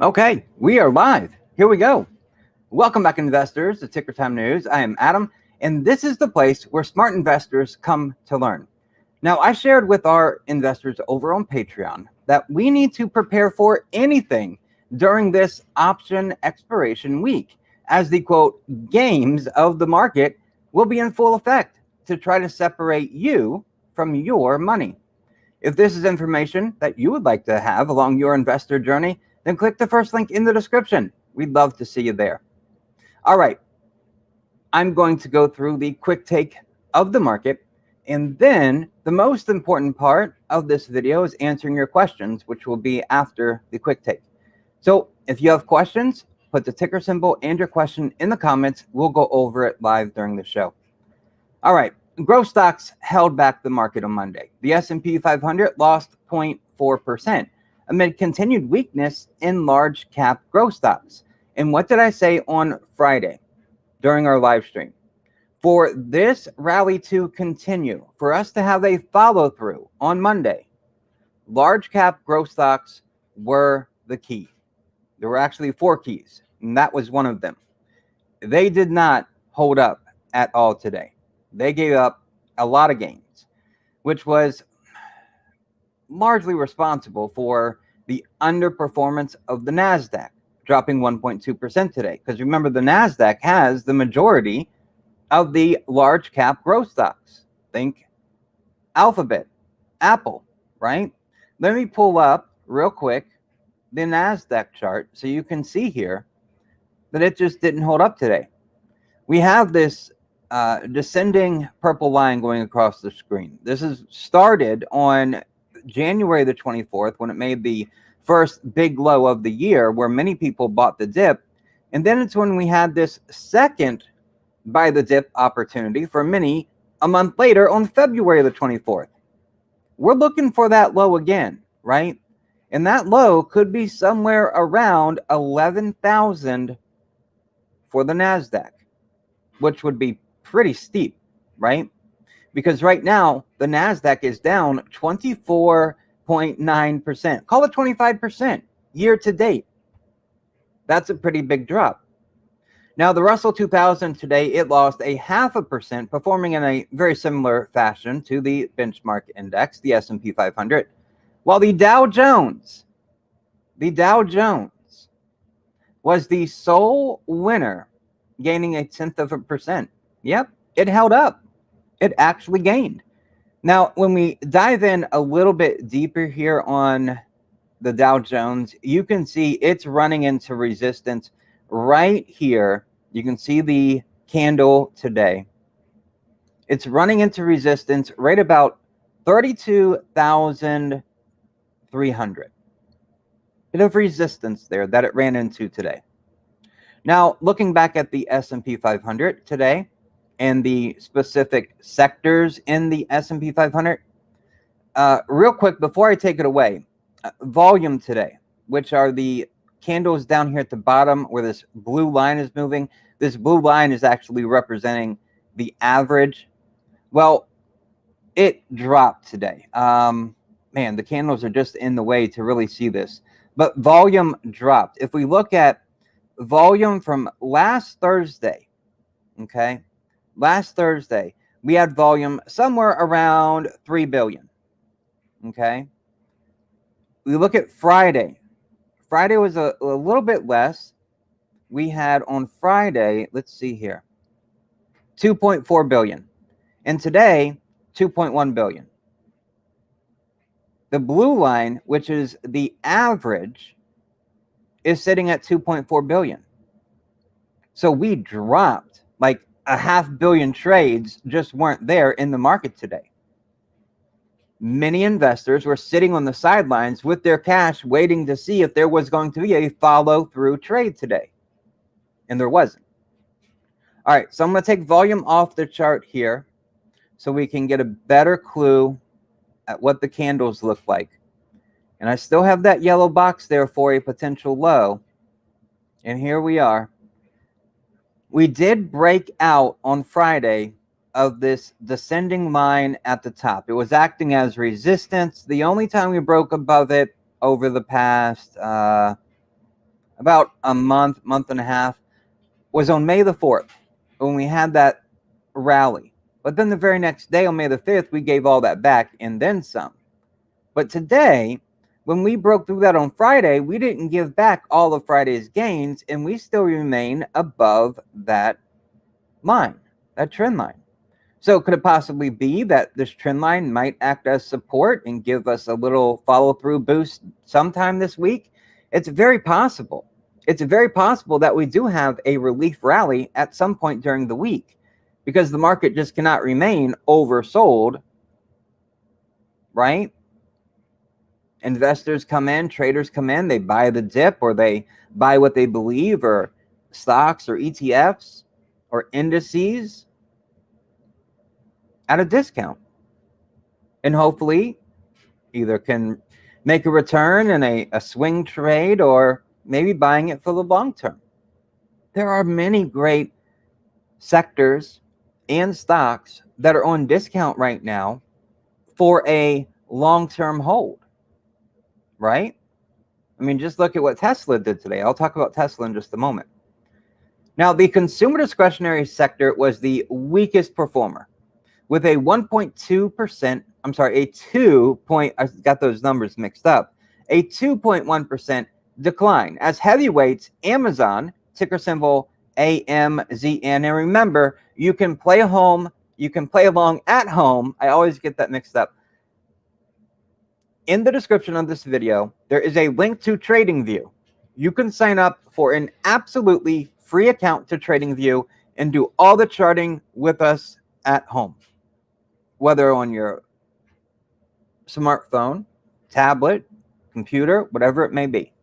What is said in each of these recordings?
Okay, we are live. Here we go. Welcome back, investors, to Ticker Time News. I am Adam, and this is the place where smart investors come to learn. Now, I shared with our investors over on Patreon that we need to prepare for anything during this option expiration week, as the quote, games of the market will be in full effect to try to separate you from your money. If this is information that you would like to have along your investor journey, then click the first link in the description. We'd love to see you there. All right, I'm going to go through the quick take of the market, and then the most important part of this video is answering your questions, which will be after the quick take. So if you have questions, put the ticker symbol and your question in the comments. We'll go over it live during the show. All right, growth stocks held back the market on Monday. The S&P 500 lost 0.4%. amid continued weakness in large cap growth stocks. And what did I say on Friday during our live stream? For this rally to continue, for us to have a follow through on Monday, large cap growth stocks were the key. There were actually 4 keys, and that was one of them. They did not hold up at all today. They gave up a lot of gains, which was largely responsible for the underperformance of the Nasdaq, dropping 1.2% today. Because remember, the Nasdaq has the majority of the large cap growth stocks. Think Alphabet, Apple, right? Let me pull up real quick the Nasdaq chart so you can see here that it just didn't hold up today. We have this descending purple line going across the screen. This is started on January the 24th when it made the first big low of the year where many people bought the dip. And then it's when we had this second buy the dip opportunity for many a month later on February the 24th. We're looking for that low again, right? And that low could be somewhere around 11,000 for the Nasdaq, which would be pretty steep, right? Because right now, the Nasdaq is down 24.9%. Call it 25% year to date. That's a pretty big drop. Now, the Russell 2000 today, it lost 0.5%, performing in a very similar fashion to the benchmark index, the S&P 500. While the Dow Jones was the sole winner, gaining 0.1%. Yep, it held up. It actually gained. Now, when we dive in a little bit deeper here on the Dow Jones, you can see it's running into resistance right here. You can see the candle today. It's running into resistance right about 32,300. Bit of resistance there that it ran into today. Now, looking back at the S&P 500 today, and the specific sectors in the S&P 500. Real quick, before I take it away, volume today, which are the candles down here at the bottom where this blue line is moving. This blue line is actually representing the average. Well, it dropped today. Man, the candles are just in the way to really see this. But volume dropped. If we look at volume from last Thursday, okay, last Thursday, we had volume somewhere around 3 billion. Okay. We look at Friday. Friday was a little bit less. We had on Friday, let's see here, 2.4 billion. And today, 2.1 billion. The blue line, which is the average, is sitting at 2.4 billion. So we dropped like 500 million trades just weren't there in the market today. Many investors were sitting on the sidelines with their cash waiting to see if there was going to be a follow-through trade today. And there wasn't. All right, so I'm going to take volume off the chart here so we can get a better clue at what the candles look like. And I still have that yellow box there for a potential low. And here we are. We did break out on Friday of this descending line at the top. It was acting as resistance. The only time we broke above it over the past about a month and a half, was on May the 4th when we had that rally. But then the very next day on May the 5th, we gave all that back and then some. But today, when we broke through that on Friday, we didn't give back all of Friday's gains, and we still remain above that line, that trend line. So could it possibly be that this trend line might act as support and give us a little follow-through boost sometime this week? It's very possible. It's very possible that we do have a relief rally at some point during the week, because the market just cannot remain oversold, right? Investors come in, traders come in, they buy the dip, or they buy what they believe, or stocks or ETFs or indices at a discount, and hopefully either can make a return in a swing trade, or maybe buying it for the long term. There are many great sectors and stocks that are on discount right now for a long-term hold, right? I mean, just look at what Tesla did today. I'll talk about Tesla in just a moment. Now, the consumer discretionary sector was the weakest performer, with a 1.2%, I'm sorry, I got those numbers mixed up, a 2.1% decline, as heavyweights Amazon, ticker symbol AMZN, and remember, you can play along at home. I always get that mixed up. In the description of this video, there is a link to TradingView. You can sign up for an absolutely free account to TradingView and do all the charting with us at home, whether on your smartphone, tablet, computer, whatever it may be.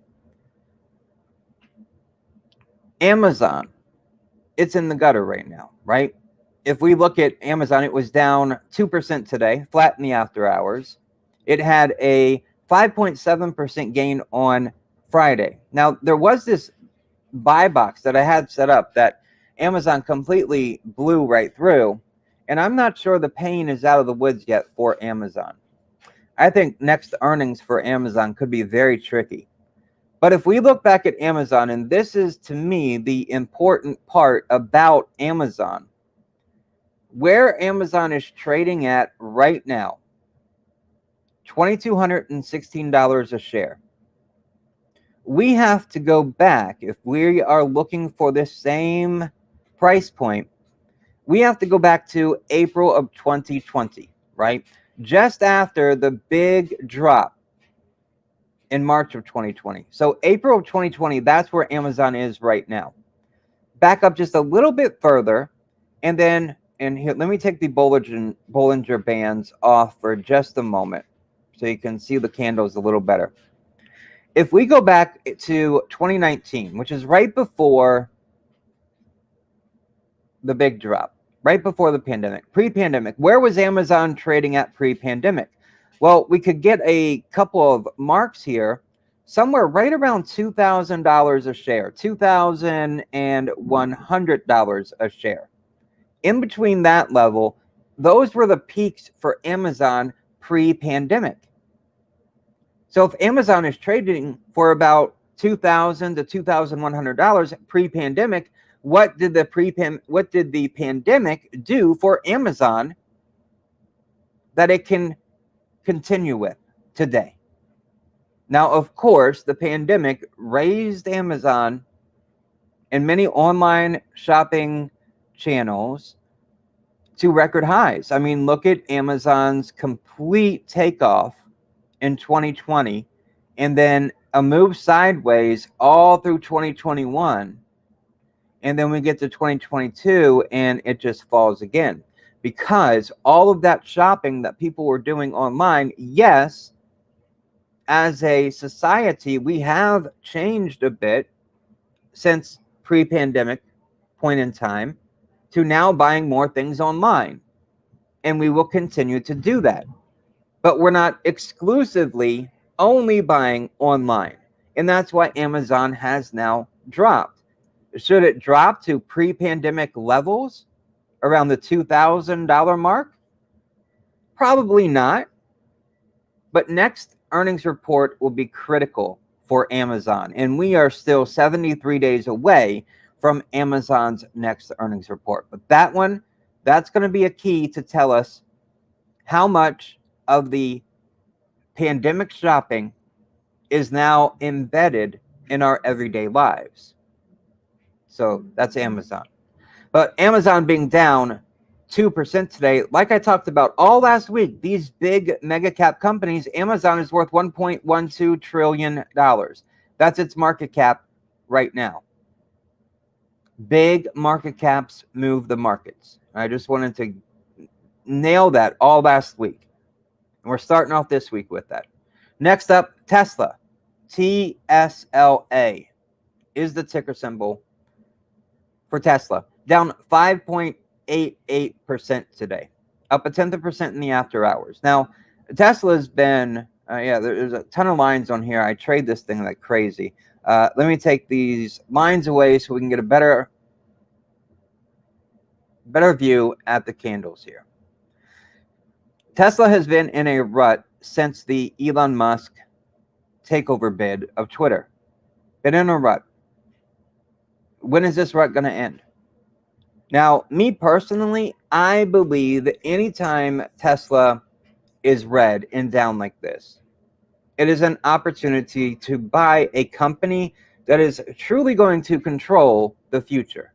Amazon, it's in the gutter right now, right? If we look at Amazon, it was down 2% today, flat in the after hours. It had a 5.7% gain on Friday. Now, there was this buy box that I had set up that Amazon completely blew right through, and I'm not sure the pain is out of the woods yet for Amazon. I think next earnings for Amazon could be very tricky. But if we look back at Amazon, and this is to me the important part about Amazon, where Amazon is trading at right now, $2,216 a share. We have to go back, if we are looking for this same price point, we have to go back to April of 2020, right? Just after the big drop in March of 2020. So April of 2020, that's where Amazon is right now. Back up just a little bit further, and then, and here, let me take the Bollinger Bands off for just a moment so you can see the candles a little better. If we go back to 2019, which is right before the big drop, right before the pandemic, pre-pandemic, where was Amazon trading at pre-pandemic? Well, we could get a couple of marks here, somewhere right around $2,000 a share, $2,100 a share. In between that level, those were the peaks for Amazon pre-pandemic. So if Amazon is trading for about $2,000 to $2,100 pre-pandemic, what did the pandemic do for Amazon that it can continue with today? Now, of course, the pandemic raised Amazon and many online shopping channels to record highs. I mean, look at Amazon's complete takeoff in 2020, and then a move sideways all through 2021. And then we get to 2022 and it just falls again, because all of that shopping that people were doing online, yes, as a society, we have changed a bit since pre-pandemic point in time to now buying more things online. And we will continue to do that. But we're not exclusively only buying online. And that's why Amazon has now dropped. Should it drop to pre-pandemic levels around the $2,000 mark? Probably not. But next earnings report will be critical for Amazon. And we are still 73 days away from Amazon's next earnings report. But that one, that's going to be a key to tell us how much of the pandemic shopping is now embedded in our everyday lives. So that's Amazon. But Amazon being down 2% today, like I talked about all last week, these big mega cap companies, Amazon is worth $1.12 trillion. That's its market cap right now. Big market caps move the markets. I just wanted to nail that all last week. And we're starting off this week with that. Next up, Tesla. TSLA is the ticker symbol for Tesla. Down 5.88% today. Up 1/10% in the after hours. Now, Tesla's been, there's a ton of lines on here. I trade this thing like crazy. Let me take these lines away so we can get a better view at the candles here. Tesla has been in a rut since the Elon Musk takeover bid of Twitter. Been in a rut. When is this rut going to end? Now, me personally, I believe that anytime Tesla is red and down like this, it is an opportunity to buy a company that is truly going to control the future.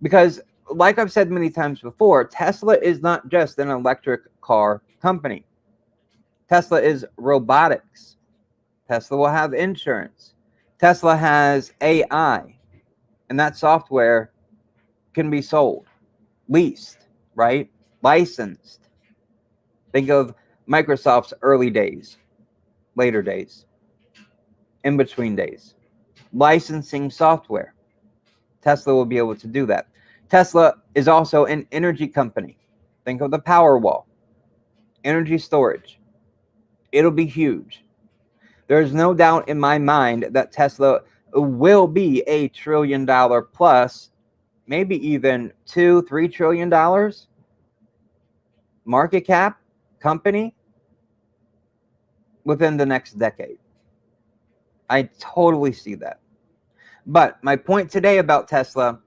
Because, like I've said many times before, Tesla is not just an electric car company. Tesla is robotics. Tesla will have insurance. Tesla has AI, and that software can be sold, leased, right? Licensed. Think of Microsoft's early days, later days, in between days. Licensing software. Tesla will be able to do that. Tesla is also an energy company. Think of the Powerwall. Energy storage. It'll be huge. There's no doubt in my mind that Tesla will be a $1 trillion plus, maybe even $2-3 trillion market cap company within the next decade. I totally see that. But my point today about Tesla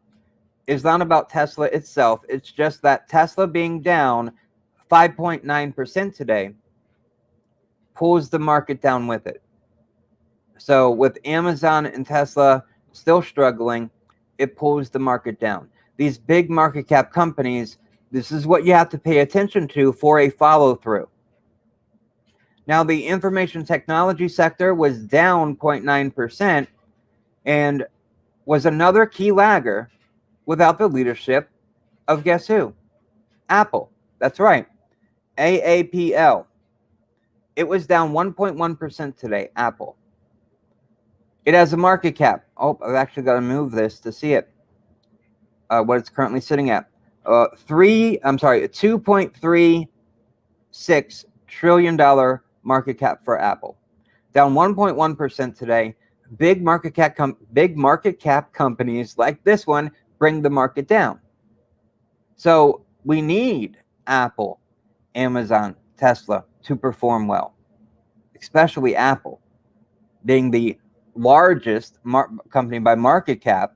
is not about Tesla itself. It's just that Tesla being down 5.9% today pulls the market down with it. So with Amazon and Tesla still struggling, it pulls the market down. These big market cap companies, this is what you have to pay attention to for a follow through. Now, the information technology sector was down 0.9% and was another key lagger without the leadership of guess who? Apple. That's right. AAPL. It was down 1.1% today, Apple. It has a market cap. Oh, I've actually got to move this to see it. What it's currently sitting at. $2.36 trillion market cap for Apple. Down 1.1% today. Big market cap companies like this one bring the market down. So we need Apple, Amazon, Tesla to perform well, especially Apple being the largest company by market cap.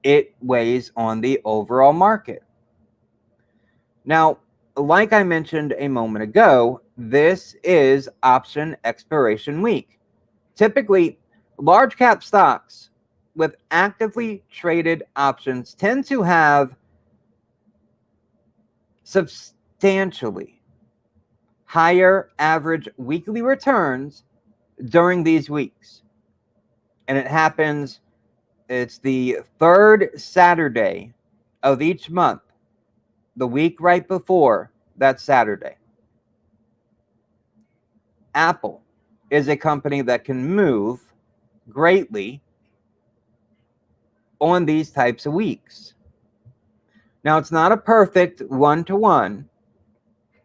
It weighs on the overall market. Now, like I mentioned a moment ago, this is option expiration week. Typically, large cap stocks with actively traded options tend to have substantially higher average weekly returns during these weeks. And it happens, it's the third Saturday of each month, the week right before that Saturday. Apple is a company that can move greatly on these types of weeks. Now, it's not a perfect one-to-one,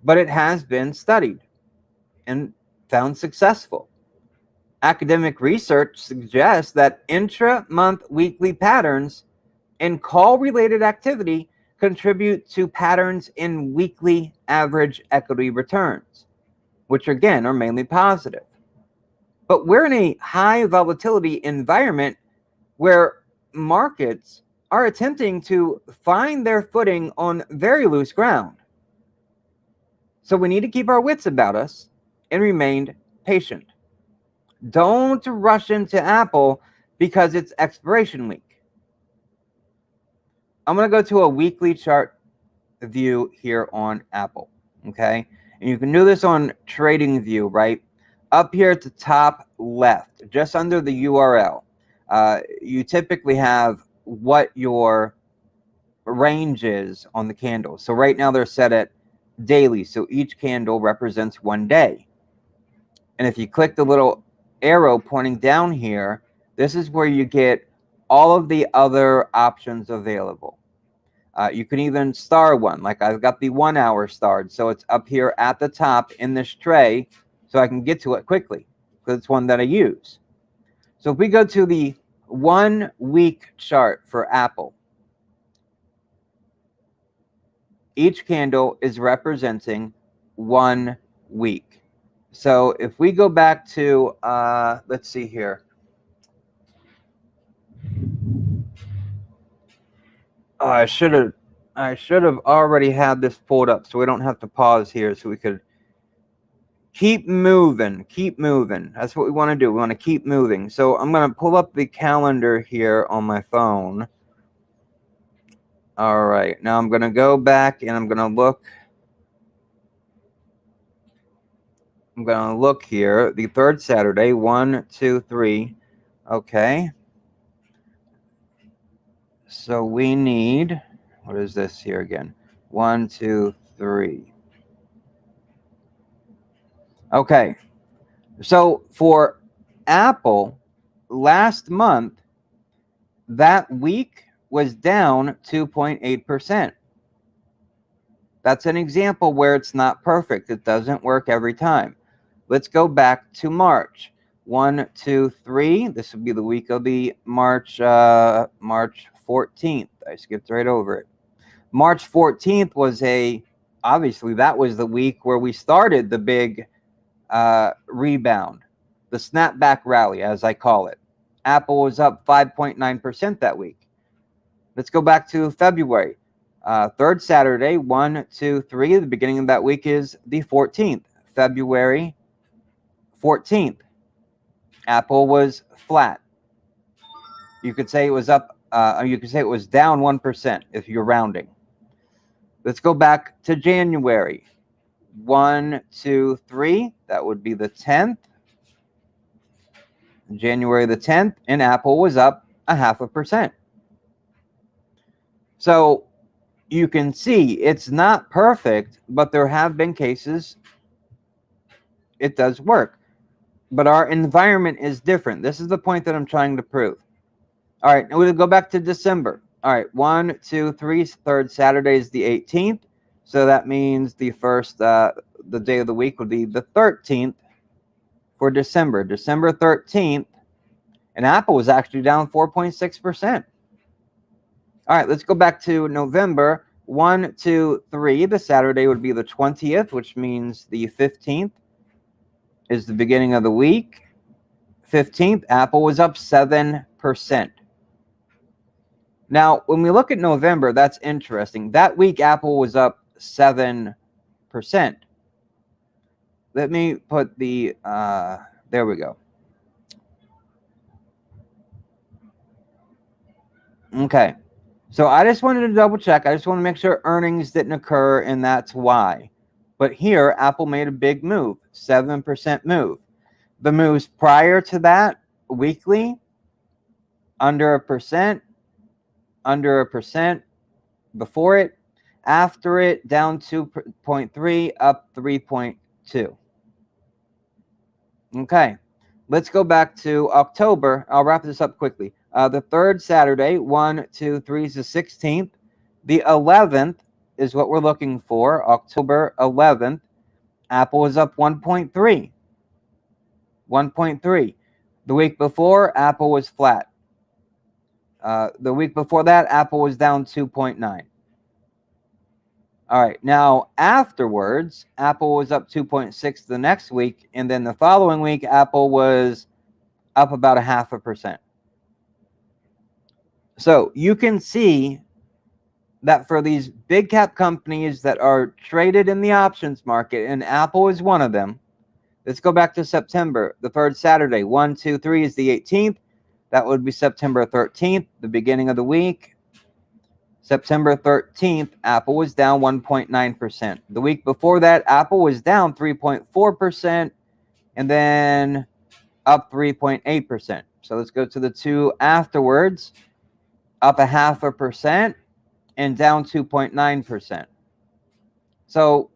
but it has been studied and found successful. Academic research suggests that intra-month weekly patterns in call-related activity contribute to patterns in weekly average equity returns, which again are mainly positive. But we're in a high volatility environment where markets are attempting to find their footing on very loose ground. So we need to keep our wits about us and remain patient. Don't rush into Apple because it's expiration week. I'm going to go to a weekly chart view here on Apple, okay? And you can do this on TradingView, right? Up here at the top left, just under the URL, you typically have what your range is on the candle. So right now they're set at daily, so each candle represents 1 day. And if you click the little arrow pointing down here, this is where you get all of the other options available. You can even star one, like I've got the 1 hour starred, so it's up here at the top in this tray, so I can get to it quickly because it's one that I use. So if we go to the 1 week chart for Apple, each candle is representing 1 week. So if we go back to, let's see here. Oh, I should have already had this pulled up so we don't have to pause here, so we could keep moving. That's what we want to do. We want to keep moving. So I'm going to pull up the calendar here on my phone. All right. Now I'm going to go back and I'm going to look. I'm going to look here. The third Saturday, 1, 2, 3. Okay. So we need, what is this here again? 1, 2, 3. Okay. So for Apple, last month, that week was down 2.8%. That's an example where it's not perfect. It doesn't work every time. Let's go back to March. 1, 2, 3. This would be the week of the March 14th. I skipped right over it. March 14th was obviously that was the week where we started the big rebound, the snapback rally, as I call it. Apple was up 5.9% that week. Let's go back to February. Third Saturday, 1, 2, 3. The beginning of that week is the 14th, February 14th. Apple was flat. You could say it was up. You could say it was down 1% if you're rounding. Let's go back to January. 1, 2, 3. That would be the 10th. January the 10th, and Apple was up 0.5%. So you can see it's not perfect, but there have been cases it does work. But our environment is different. This is the point that I'm trying to prove. All right, now we'll go back to December. All right, 1, 2, 3. Third Saturday is the 18th. So that means the first, the day of the week would be the 13th for December. December 13th, and Apple was actually down 4.6%. All right, let's go back to November. 1, 2, 3. The Saturday would be the 20th, which means the 15th is the beginning of the week. 15th, Apple was up 7%. Now, when we look at November, that's interesting. That week, Apple was up 7%. Let me put the, there we go. Okay. So I just wanted to double check. I just want to make sure earnings didn't occur, and that's why. But here, Apple made a big move, 7% move. The moves prior to that, weekly, under 1%, under 1%. Before it, after it, down 2.3, up 3.2. Okay, let's go back to October. I'll wrap this up quickly. The third Saturday, 1, 2, 3 is the 16th. The 11th is what we're looking for. October 11th, Apple was up 1.3. 1.3. The week before, Apple was flat. The week before that, Apple was down 2.9. All right, now afterwards, Apple was up 2.6 the next week, and then the following week, Apple was up about 0.5%. So you can see that for these big cap companies that are traded in the options market, and Apple is one of them. Let's go back to September, the third Saturday. 1, 2, 3 is the 18th. That would be September 13th, the beginning of the week. September 13th, Apple was down 1.9%. The week before that, Apple was down 3.4%, and then up 3.8%. So let's go to the two afterwards. Up 0.5% and down 2.9%. So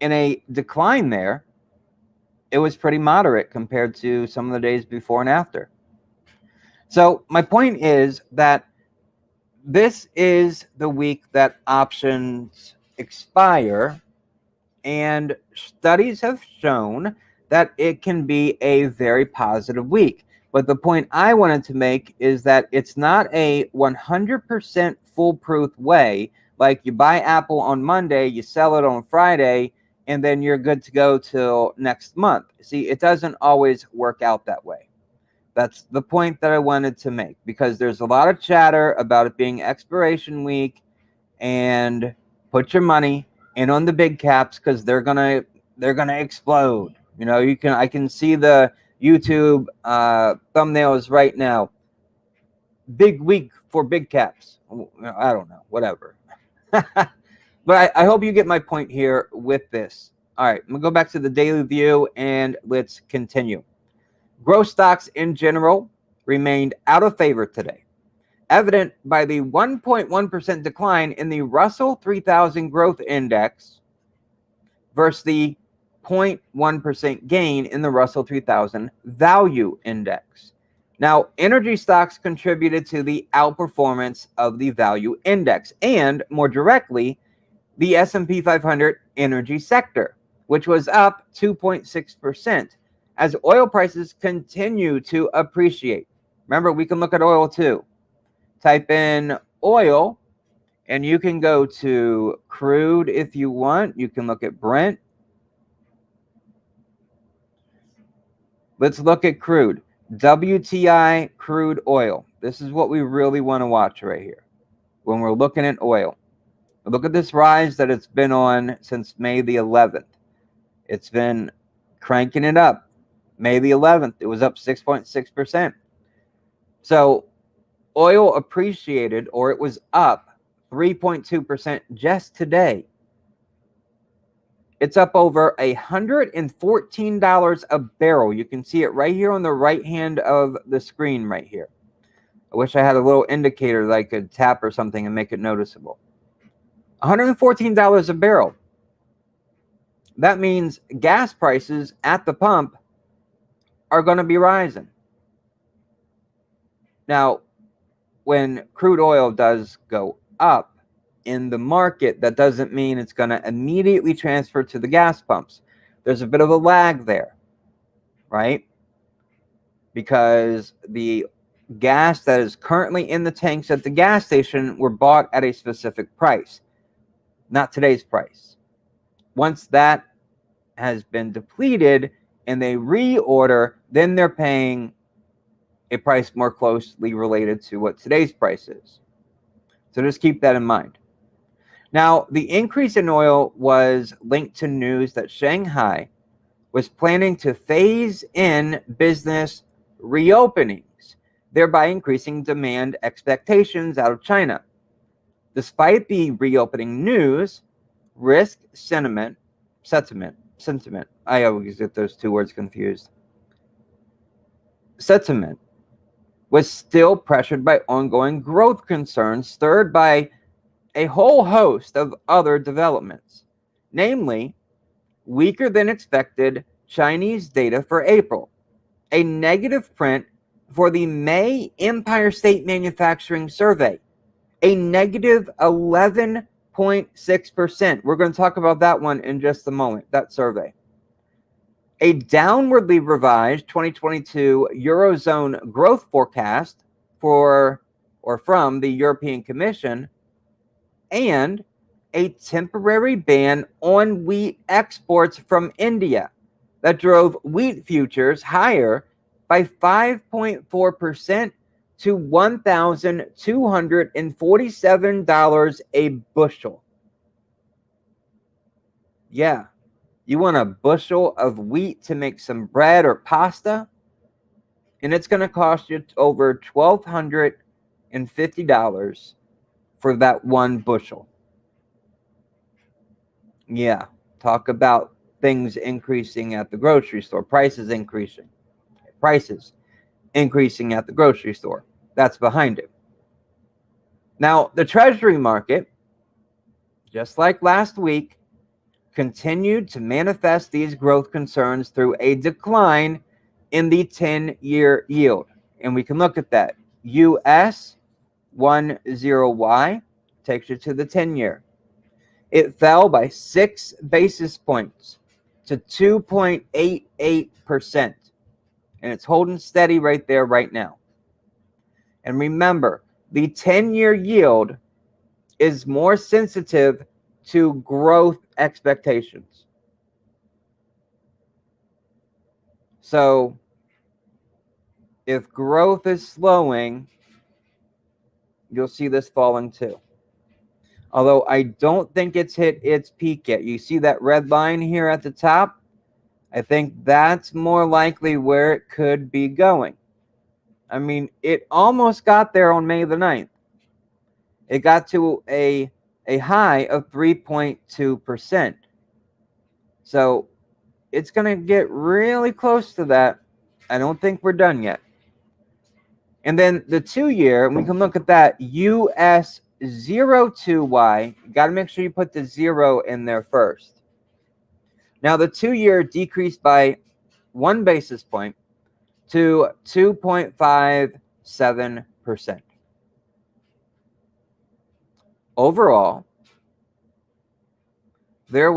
in a decline there, it was pretty moderate compared to some of the days before and after. So my point is that this is the week that options expire, and studies have shown that it can be a very positive week. But the point I wanted to make is that it's not a 100% foolproof way. Like you buy Apple on Monday, you sell it on Friday, and then you're good to go till next month. See, it doesn't always work out that way. That's the point that I wanted to make, because there's a lot of chatter about it being expiration week, and put your money in on the big caps because they're gonna explode. You know, I can see the YouTube thumbnails right now. Big week for big caps. I don't know, whatever. But I hope you get my point here with this. All right, I'm gonna go back to the daily view and let's continue. Growth stocks in general remained out of favor today, evident by the 1.1% decline in the Russell 3000 Growth Index versus the 0.1% gain in the Russell 3000 Value Index. Now, energy stocks contributed to the outperformance of the Value Index, and more directly, the S&P 500 energy sector, which was up 2.6% as oil prices continue to appreciate. Remember, we can look at oil too. Type in oil, and you can go to crude if you want. You can look at Brent. Let's look at crude. WTI crude oil. This is what we really want to watch right here when we're looking at oil. Look at this rise that it's been on since May the 11th. It's been cranking it up. May the 11th, it was up 6.6%. So oil appreciated, or it was up 3.2% just today. It's up over $114 a barrel. You can see it right here on the right hand of the screen right here. I wish I had a little indicator that I could tap or something and make it noticeable. $114 a barrel. That means gas prices at the pump are going to be rising. Now, when crude oil does go up in the market, that doesn't mean it's going to immediately transfer to the gas pumps. There's a bit of a lag there, right? Because the gas that is currently in the tanks at the gas station were bought at a specific price, not today's price. Once that has been depleted and they reorder, then they're paying a price more closely related to what today's price is. So just keep that in mind. Now, the increase in oil was linked to news that Shanghai was planning to phase in business reopenings, thereby increasing demand expectations out of China. Despite the reopening news, risk sentiment, I always get those two words confused. Sentiment was still pressured by ongoing growth concerns stirred by a whole host of other developments, namely weaker than expected Chinese data for April, a negative print for the May Empire State Manufacturing Survey, a negative 11.6%. We're going to talk about that one in just a moment, that survey. A downwardly revised 2022 Eurozone growth forecast from the European Commission, and a temporary ban on wheat exports from India that drove wheat futures higher by 5.4% to $1,247 a bushel. Yeah, you want a bushel of wheat to make some bread or pasta, and it's going to cost you over $1,250 for that one bushel. Yeah, talk about things increasing at the grocery store, prices increasing at the grocery store. That's behind it. Now, the Treasury market, just like last week, continued to manifest these growth concerns through a decline in the 10-year yield. And we can look at that. US 10Y takes you to the 10-year. It fell by 6 basis points to 2.88%. And it's holding steady right there right now. And remember, the 10-year yield is more sensitive to growth expectations. So if growth is slowing, you'll see this falling too. Although I don't think it's hit its peak yet. You see that red line here at the top? I think that's more likely where it could be going. I mean, it almost got there on May the 9th. It got to a high of 3.2%. So it's going to get really close to that. I don't think we're done yet. And then the 2-year, we can look at that, US 02Y. Got to make sure you put the 0 in there first. Now, the 2-year decreased by 1 basis point to 2.57%. Overall, there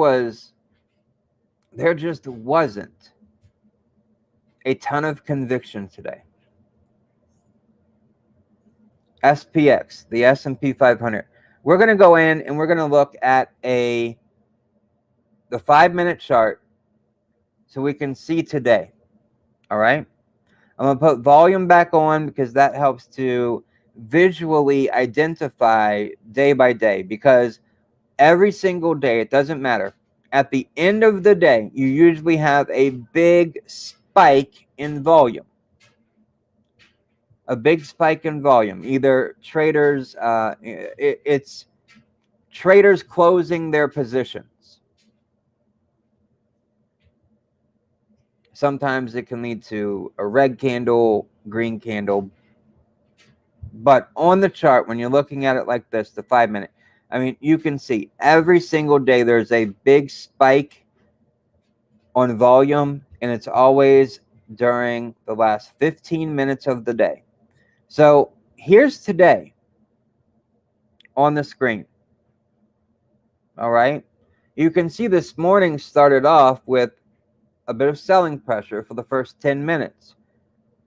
just wasn't a ton of conviction today. SPX, the S&P 500. We're going to go in and we're going to look at the 5-minute chart so we can see today. All right? I'm going to put volume back on because that helps to visually identify day by day, because every single day, it doesn't matter. At the end of the day, you usually have a big spike in volume. A big spike in volume. Either traders, it's traders closing their positions. Sometimes it can lead to a red candle, green candle. But on the chart, when you're looking at it like this, the 5-minute, I mean, you can see every single day there's a big spike on volume, and it's always during the last 15 minutes of the day. So here's today on the screen. All right. You can see this morning started off with a bit of selling pressure for the first 10 minutes.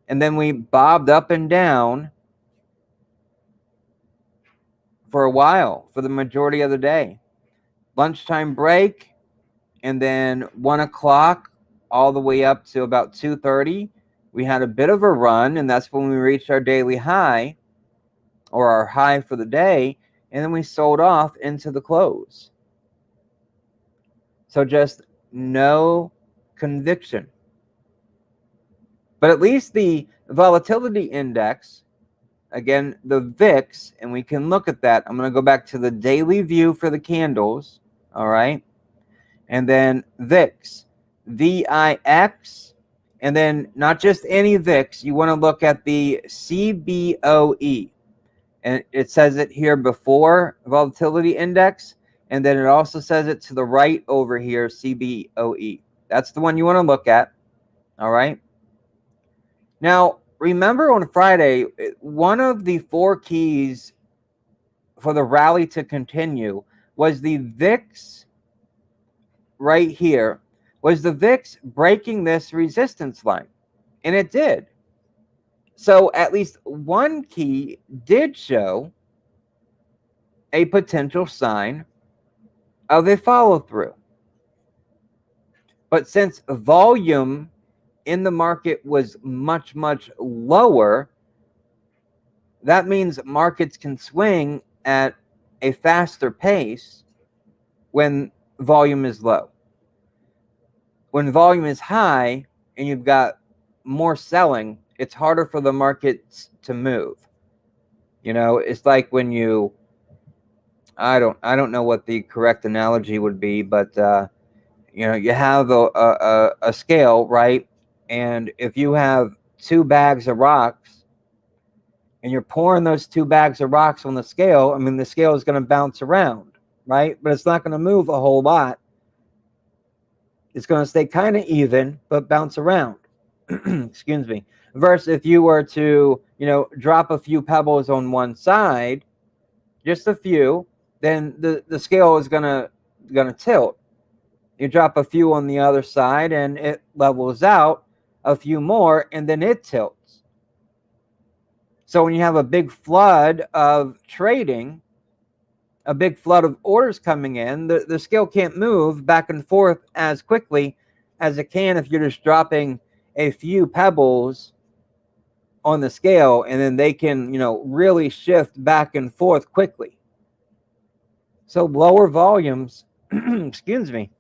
And then we bobbed up and down for a while, for the majority of the day. Lunchtime break, and then 1 o'clock all the way up to about 2:30. We had a bit of a run, and that's when we reached our daily high, or our high for the day, and then we sold off into the close. So just no conviction. But at least the volatility index, again, the VIX, and we can look at that. I'm going to go back to the daily view for the candles, all right? And then VIX, VIX, and then not just any VIX, you want to look at the CBOE. And it says it here before volatility index, and then it also says it to the right over here, CBOE. That's the one you want to look at, all right? Now, remember on Friday, one of the 4 keys for the rally to continue was the VIX right here, was the VIX breaking this resistance line, and it did. So at least one key did show a potential sign they follow through. But since volume in the market was much, much lower, that means markets can swing at a faster pace when volume is low. When volume is high and you've got more selling, it's harder for the markets to move. You know, it's like when you, I don't know what the correct analogy would be, but you know, you have a scale, right? And if you have 2 bags of rocks and you're pouring those 2 bags of rocks on the scale, I mean, the scale is going to bounce around, right? But it's not going to move a whole lot. It's going to stay kind of even, but bounce around. Excuse me. Versus if you were to, you know, drop a few pebbles on one side, just a few, then the scale is gonna tilt. You drop a few on the other side and it levels out, a few more, and then it tilts. So when you have a big flood of trading, a big flood of orders coming in, the scale can't move back and forth as quickly as it can if you're just dropping a few pebbles on the scale, and then they can, you know, really shift back and forth quickly. So lower volumes, excuse me.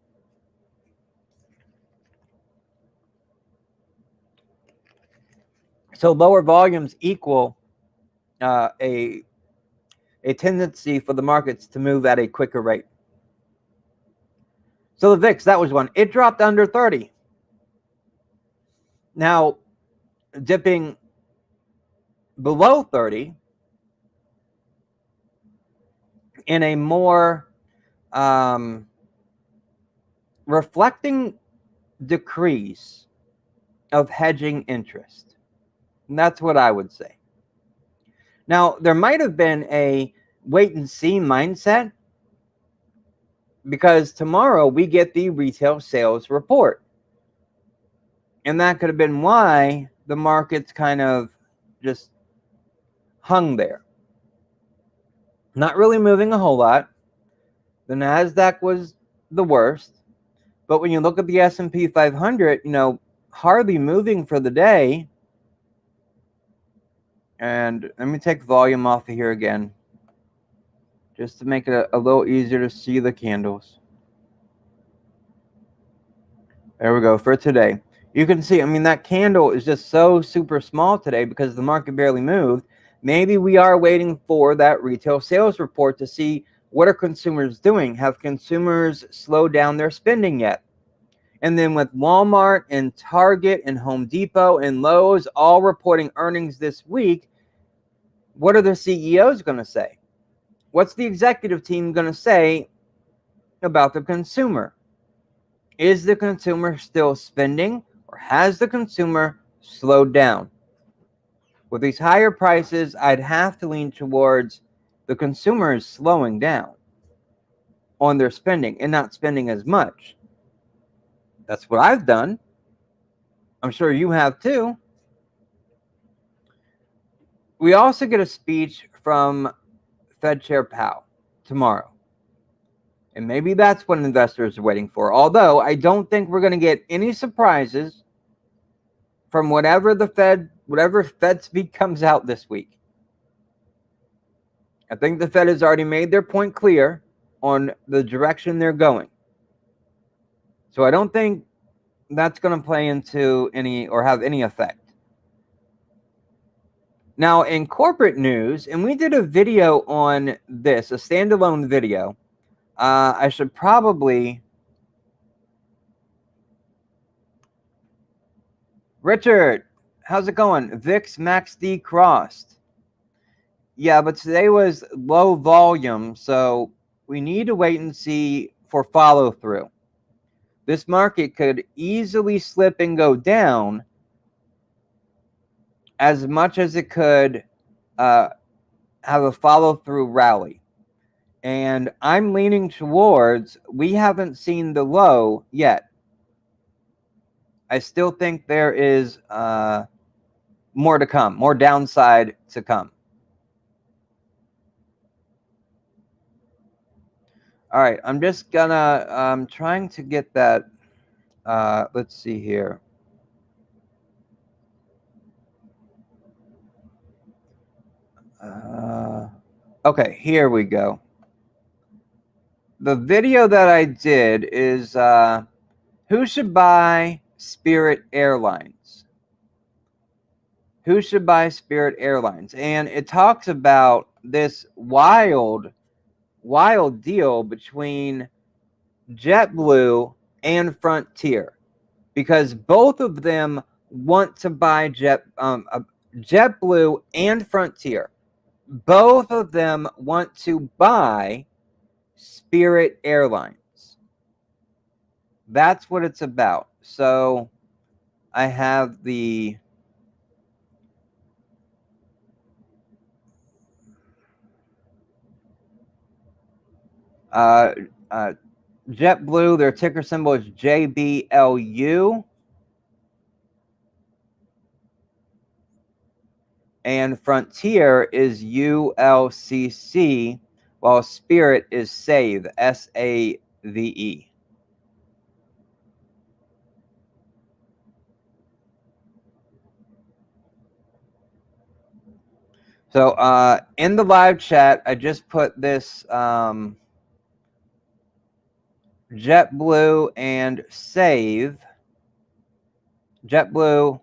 So lower volumes equal a tendency for the markets to move at a quicker rate. So the VIX, that was one. It dropped under 30. Now, dipping below 30 in a more reflecting decrease of hedging interest. And that's what I would say. Now, there might have been a wait and see mindset because tomorrow we get the retail sales report. And that could have been why the markets kind of just hung there. Not really moving a whole lot. The Nasdaq was the worst. But when you look at the S&P 500, you know, hardly moving for the day. And let me take volume off of here again, just to make it a little easier to see the candles. There we go for today. You can see, I mean, that candle is just so super small today because the market barely moved. Maybe we are waiting for that retail sales report to see what are consumers doing. Have consumers slowed down their spending yet? And then with Walmart and Target and Home Depot and Lowe's all reporting earnings this week, what are the CEOs going to say? What's the executive team going to say about the consumer? Is the consumer still spending, or has the consumer slowed down? With these higher prices, I'd have to lean towards the consumer is slowing down on their spending and not spending as much. That's what I've done. I'm sure you have too. We also get a speech from Fed Chair Powell tomorrow. And maybe that's what investors are waiting for. Although I don't think we're going to get any surprises from whatever Fed speak comes out this week. I think the Fed has already made their point clear on the direction they're going. So I don't think that's going to play into any or have any effect. Now, in corporate news, and we did a video on this, a standalone video. I should probably... Richard, how's it going? VIX MACD crossed. Yeah, but today was low volume, so we need to wait and see for follow-through. This market could easily slip and go down as much as it could have a follow-through rally. And I'm leaning towards, we haven't seen the low yet. I still think there is more to come, more downside to come. All right, I'm just gonna, I'm trying to get that, let's see here. Okay, here we go. The video that I did is who should buy Spirit Airlines? Who should buy Spirit Airlines? And it talks about this wild deal between Jetblue and Frontier, because both of them want to buy Jetblue and Frontier. Both of them want to buy Spirit Airlines. That's what it's about. So I have the Jetblue, their ticker symbol is JBLU. And Frontier is ULCC, while Spirit is SAVE, SAVE. So in the live chat, I just put this Jetblue and SAVE. Jetblue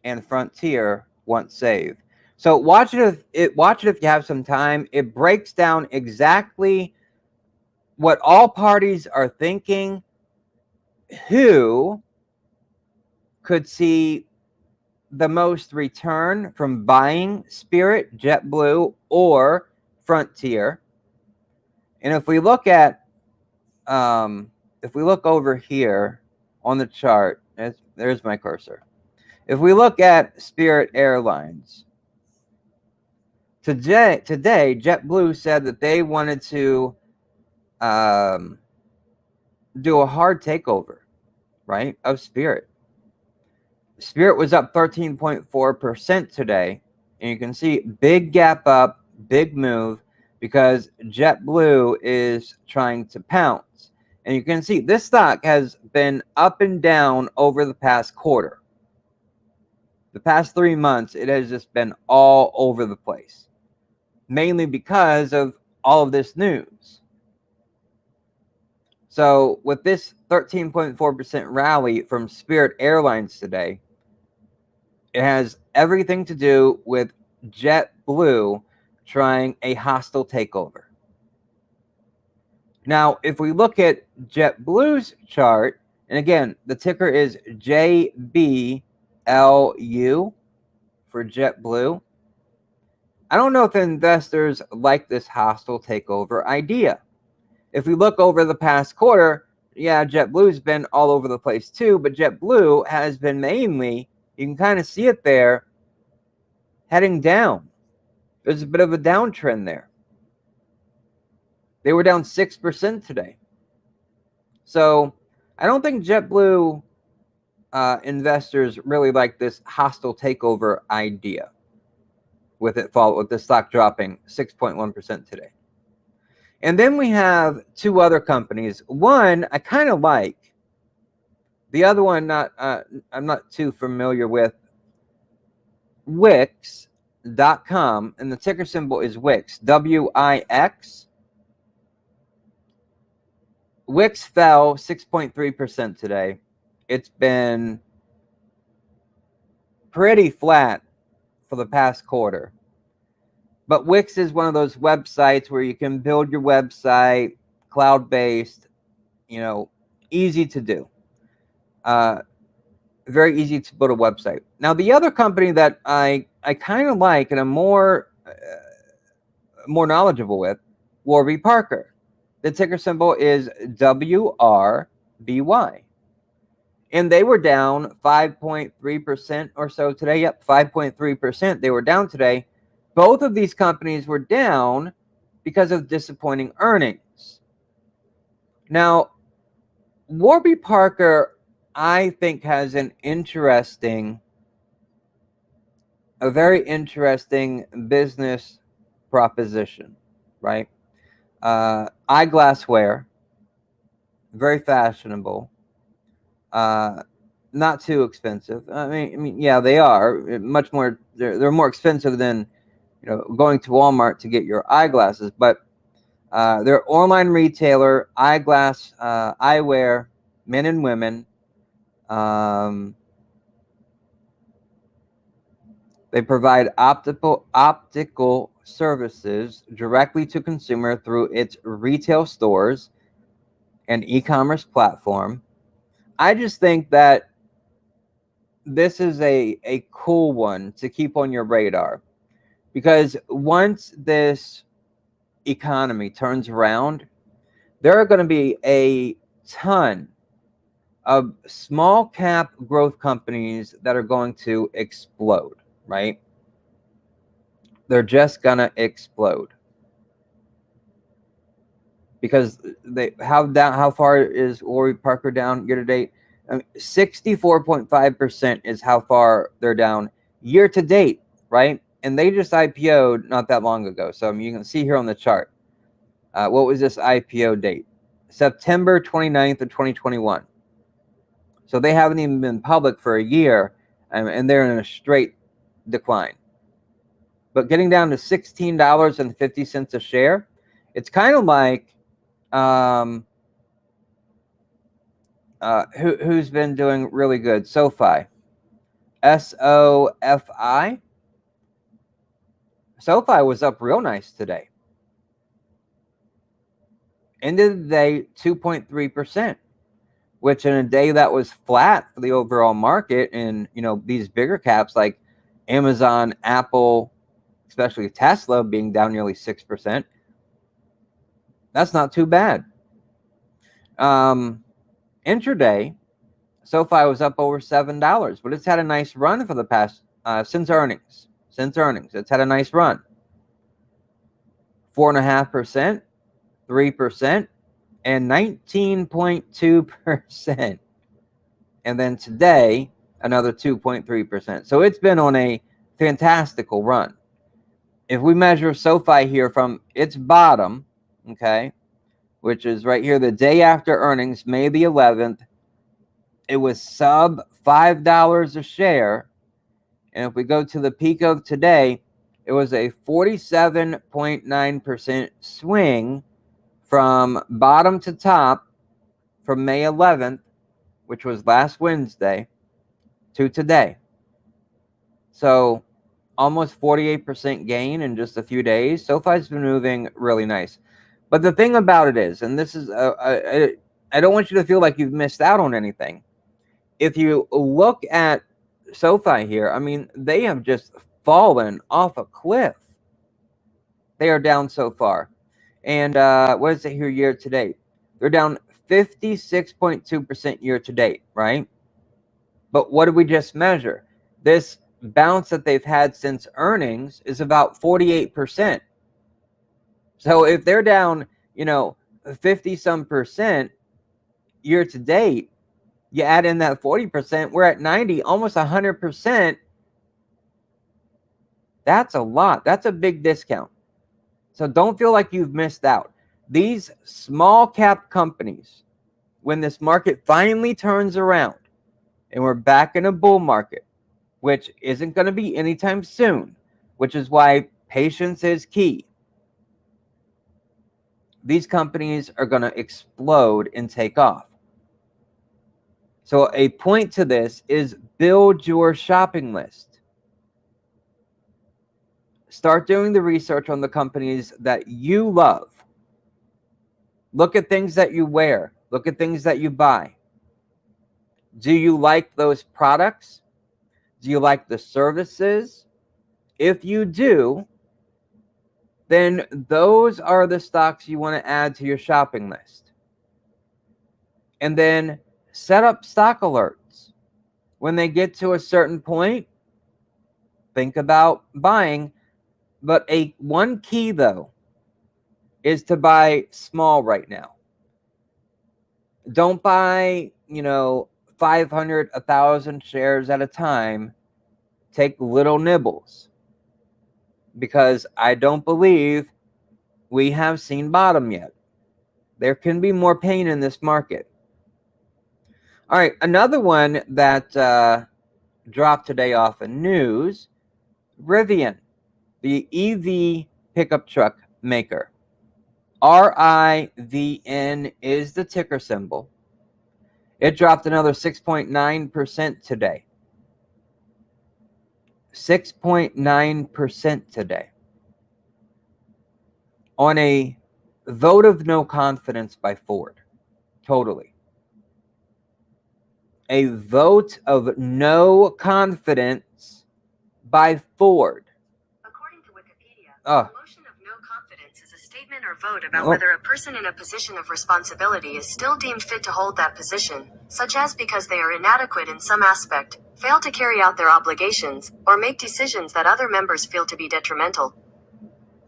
and Frontier want SAVE. So watch it if you have some time. It breaks down exactly what all parties are thinking, who could see the most return from buying Spirit, Jetblue, or Frontier. And if we look at, if we look over here on the chart, there's my cursor. If we look at Spirit Airlines, today JetBlue said that they wanted to do a hard takeover, right, of Spirit. Spirit was up 13.4% today, and you can see big gap up, big move, because JetBlue is trying to pounce. And you can see this stock has been up and down over the past quarter. The past 3 months, it has just been all over the place, mainly because of all of this news. So with this 13.4% rally from Spirit Airlines today, it has everything to do with JetBlue trying a hostile takeover. Now, if we look at JetBlue's chart, and again, the ticker is JBLU for JetBlue. I don't know if investors like this hostile takeover idea. If we look over the past quarter, yeah, JetBlue's been all over the place too, but JetBlue has been mainly, you can kind of see it there, heading down. There's a bit of a downtrend there. They were down 6% today. So I don't think JetBlue investors really like this hostile takeover idea with the stock dropping 6.1% today. And then we have two other companies. One I kind of like. The other one I'm not too familiar with. Wix.com, and the ticker symbol is Wix, WIX. Wix fell 6.3% today. It's been pretty flat for the past quarter. But Wix is one of those websites where you can build your website, cloud-based, easy to do. Very easy to build a website. Now, the other company that I kind of like and I'm more knowledgeable with, Warby Parker. The ticker symbol is WRBY. And they were down 5.3% or so today. Yep, 5.3%. They were down today. Both of these companies were down because of disappointing earnings. Now, Warby Parker, I think, has a very interesting business proposition, right? eyeglassware, very fashionable, not too expensive. I mean, yeah, they are much more. They're more expensive than going to Walmart to get your eyeglasses, but they're online retailer, eyeglass, eyewear, men and women. They provide optical services directly to consumer through its retail stores and e-commerce platform. I just think that this is a cool one to keep on your radar, because once this economy turns around, there are going to be a ton of small cap growth companies that are going to explode, right? They're just going to explode. Because how far is Warby Parker down year to date? 64.5% is how far they're down year to date, right? And they just IPO'd not that long ago. So you can see here on the chart. What was this IPO date? September 29th of 2021. So they haven't even been public for a year, and they're in a straight decline. But getting down to $16.50 a share, it's kind of like who's been doing really good? SoFi. SOFI. SoFi was up real nice today. End of the day, 2.3%, which in a day that was flat for the overall market, and these bigger caps like Amazon, Apple, especially Tesla being down nearly 6%. That's not too bad. Intraday, SoFi was up over $7, but it's had a nice run for the past since earnings. It's had a nice run. 4.5%, 3%, and 19.2%. And then today, another 2.3%. So it's been on a fantastical run. If we measure SoFi here from its bottom, okay, which is right here the day after earnings, May the 11th, it was sub $5 a share. And if we go to the peak of today, it was a 47.9% swing from bottom to top from May 11th, which was last Wednesday, to today. So almost 48% gain in just a few days. SoFi's been moving really nice. But the thing about it is, and this is, I don't want you to feel like you've missed out on anything. If you look at SoFi here, I mean, they have just fallen off a cliff. They are down so far. And what is it here year to date? They're down 56.2% year to date, right? But what did we just measure? This bounce that they've had since earnings is about 48%. So if they're down, 50-some% year to date, you add in that 40%, we're at 90, almost 100%. That's a lot. That's a big discount. So don't feel like you've missed out. These small cap companies, when this market finally turns around and we're back in a bull market, which isn't going to be anytime soon, which is why patience is key. These companies are going to explode and take off. So a point to this is build your shopping list. Start doing the research on the companies that you love. Look at things that you wear. Look at things that you buy. Do you like those products? Do you like the services? If you do, then those are the stocks you want to add to your shopping list. And then set up stock alerts. When they get to a certain point, think about buying. But one key, though, is to buy small right now. Don't buy, 500, 1,000 shares at a time. Take little nibbles. Because I don't believe we have seen bottom yet. There can be more pain in this market. All right, another one that dropped today off in news, Rivian, the EV pickup truck maker. RIVN is the ticker symbol. It dropped another 6.9% today. 6.9% today. On a vote of no confidence by Ford. Totally. A vote of no confidence by Ford. According to Wikipedia, a motion of no confidence is a statement or vote about whether a person in a position of responsibility is still deemed fit to hold that position, such as because they are inadequate in some aspect, fail to carry out their obligations, or make decisions that other members feel to be detrimental.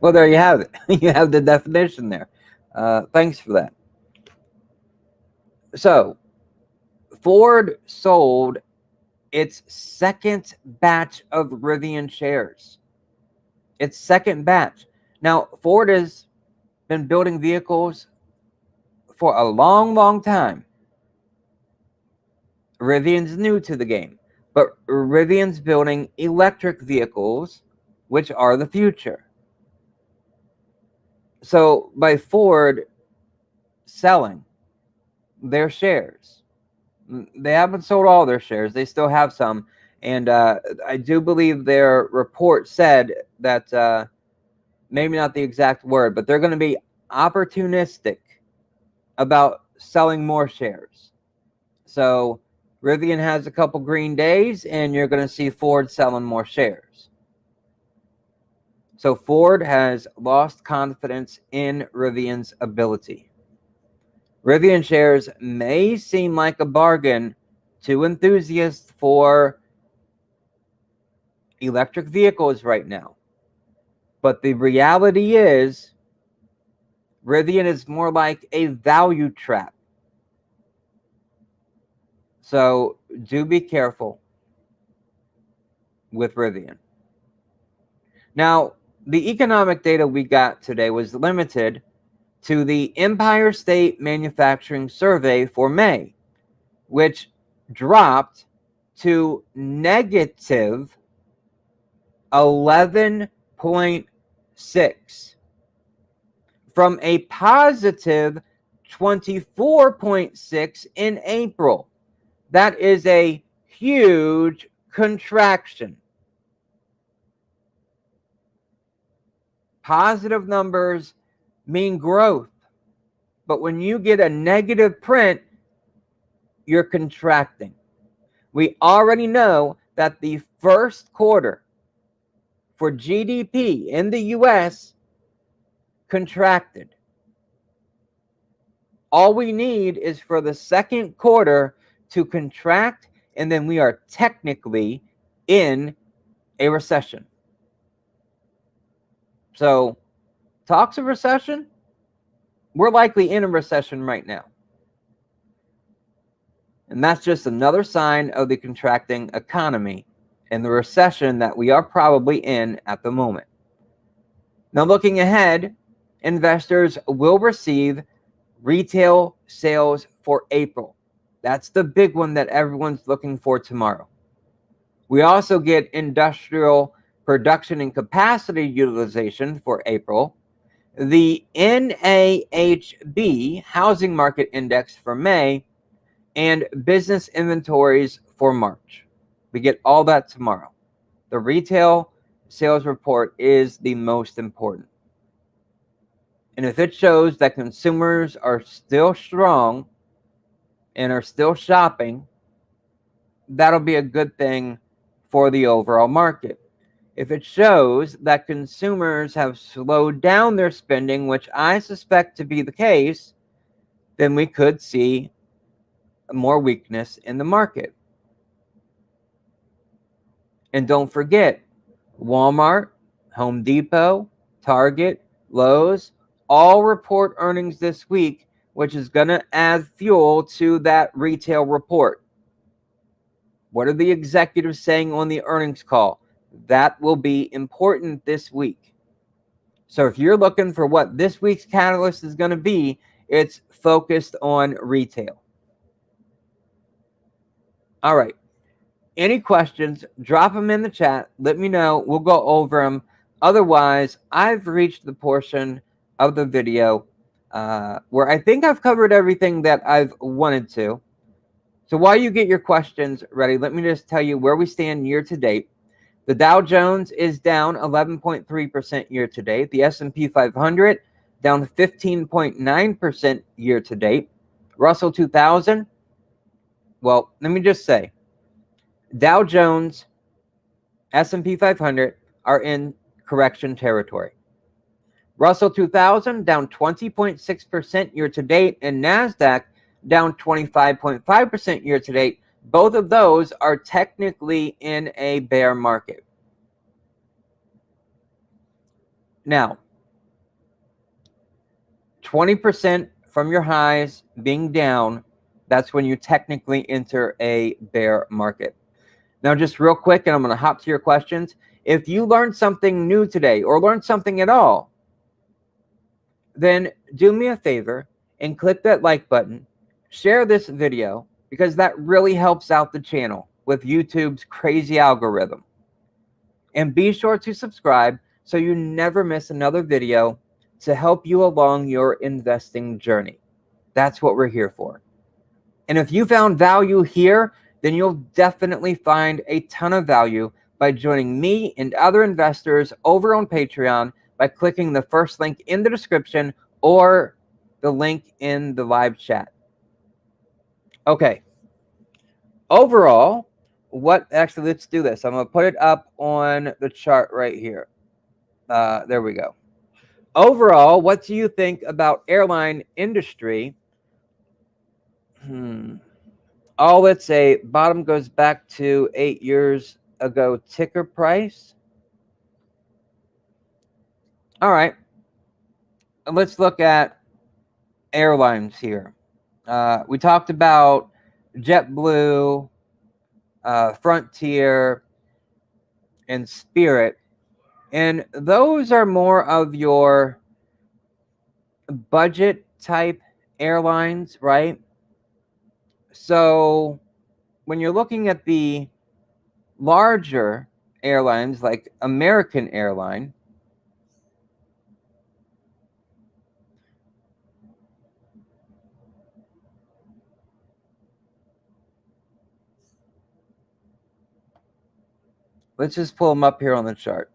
Well, there you have it. You have the definition there. Thanks for that. So, Ford sold its second batch of Rivian shares. Its second batch. Now, Ford has been building vehicles for a long, long time. Rivian's new to the game, but Rivian's building electric vehicles, which are the future. So, by Ford selling their shares, they haven't sold all their shares. They still have some. And I do believe their report said that, maybe not the exact word, but they're going to be opportunistic about selling more shares. So Rivian has a couple green days, and you're going to see Ford selling more shares. So Ford has lost confidence in Rivian's ability. Rivian shares may seem like a bargain to enthusiasts for electric vehicles right now. But the reality is, Rivian is more like a value trap. So do be careful with Rivian. Now, the economic data we got today was limited to the Empire State Manufacturing Survey for May, which dropped to negative 11.6 from a positive 24.6 in April. That is a huge contraction. Positive numbers mean growth, but when you get a negative print, you're contracting. We already know that the first quarter for GDP in the US contracted. All we need is for the second quarter to contract, and then we are technically in a recession. So, talks of recession? We're likely in a recession right now. And that's just another sign of the contracting economy and the recession that we are probably in at the moment. Now, looking ahead, investors will receive retail sales for April. That's the big one that everyone's looking for tomorrow. We also get industrial production and capacity utilization for April, the NAHB housing market index for May, and business inventories for March. We get all that tomorrow. The retail sales report is the most important. And if it shows that consumers are still strong and are still shopping, that'll be a good thing for the overall market. If it shows that consumers have slowed down their spending, which I suspect to be the case, then we could see more weakness in the market. And don't forget, Walmart, Home Depot, Target, Lowe's, all report earnings this week, which is going to add fuel to that retail report. What are the executives saying on the earnings call? That will be important this week. So if you're looking for what this week's catalyst is going to be, it's focused on retail. All right. Any questions, drop them in the chat. Let me know. We'll go over them. Otherwise, I've reached the portion of the video where I think I've covered everything that I've wanted to. So while you get your questions ready, let me just tell you where we stand year to date. The Dow Jones is down 11.3% year to date. The S&P 500 down 15.9% year to date. Russell 2000, well, let me just say, Dow Jones, S&P 500 are in correction territory. Russell 2000 down 20.6% year to date, and Nasdaq down 25.5% year to date. Both of those are technically in a bear market. Now, 20% from your highs being down, that's when you technically enter a bear market. Now, just real quick, and I'm going to hop to your questions. If you learned something new today or learned something at all, then do me a favor and click that like button. Share this video because that really helps out the channel with YouTube's crazy algorithm. And be sure to subscribe so you never miss another video to help you along your investing journey. That's what we're here for. And if you found value here, then you'll definitely find a ton of value by joining me and other investors over on Patreon by clicking the first link in the description or the link in the live chat. Okay. Overall, actually, let's do this. I'm going to put it up on the chart right here. There we go. Overall, what do you think about airline industry? Oh, let's say bottom goes back to 8 years ago ticker price. All right. Let's look at airlines here. We talked about Jetblue, Frontier, and Spirit. And those are more of your budget type airlines, right? So when you're looking at the larger airlines like American Airline, let's just pull them up here on the chart.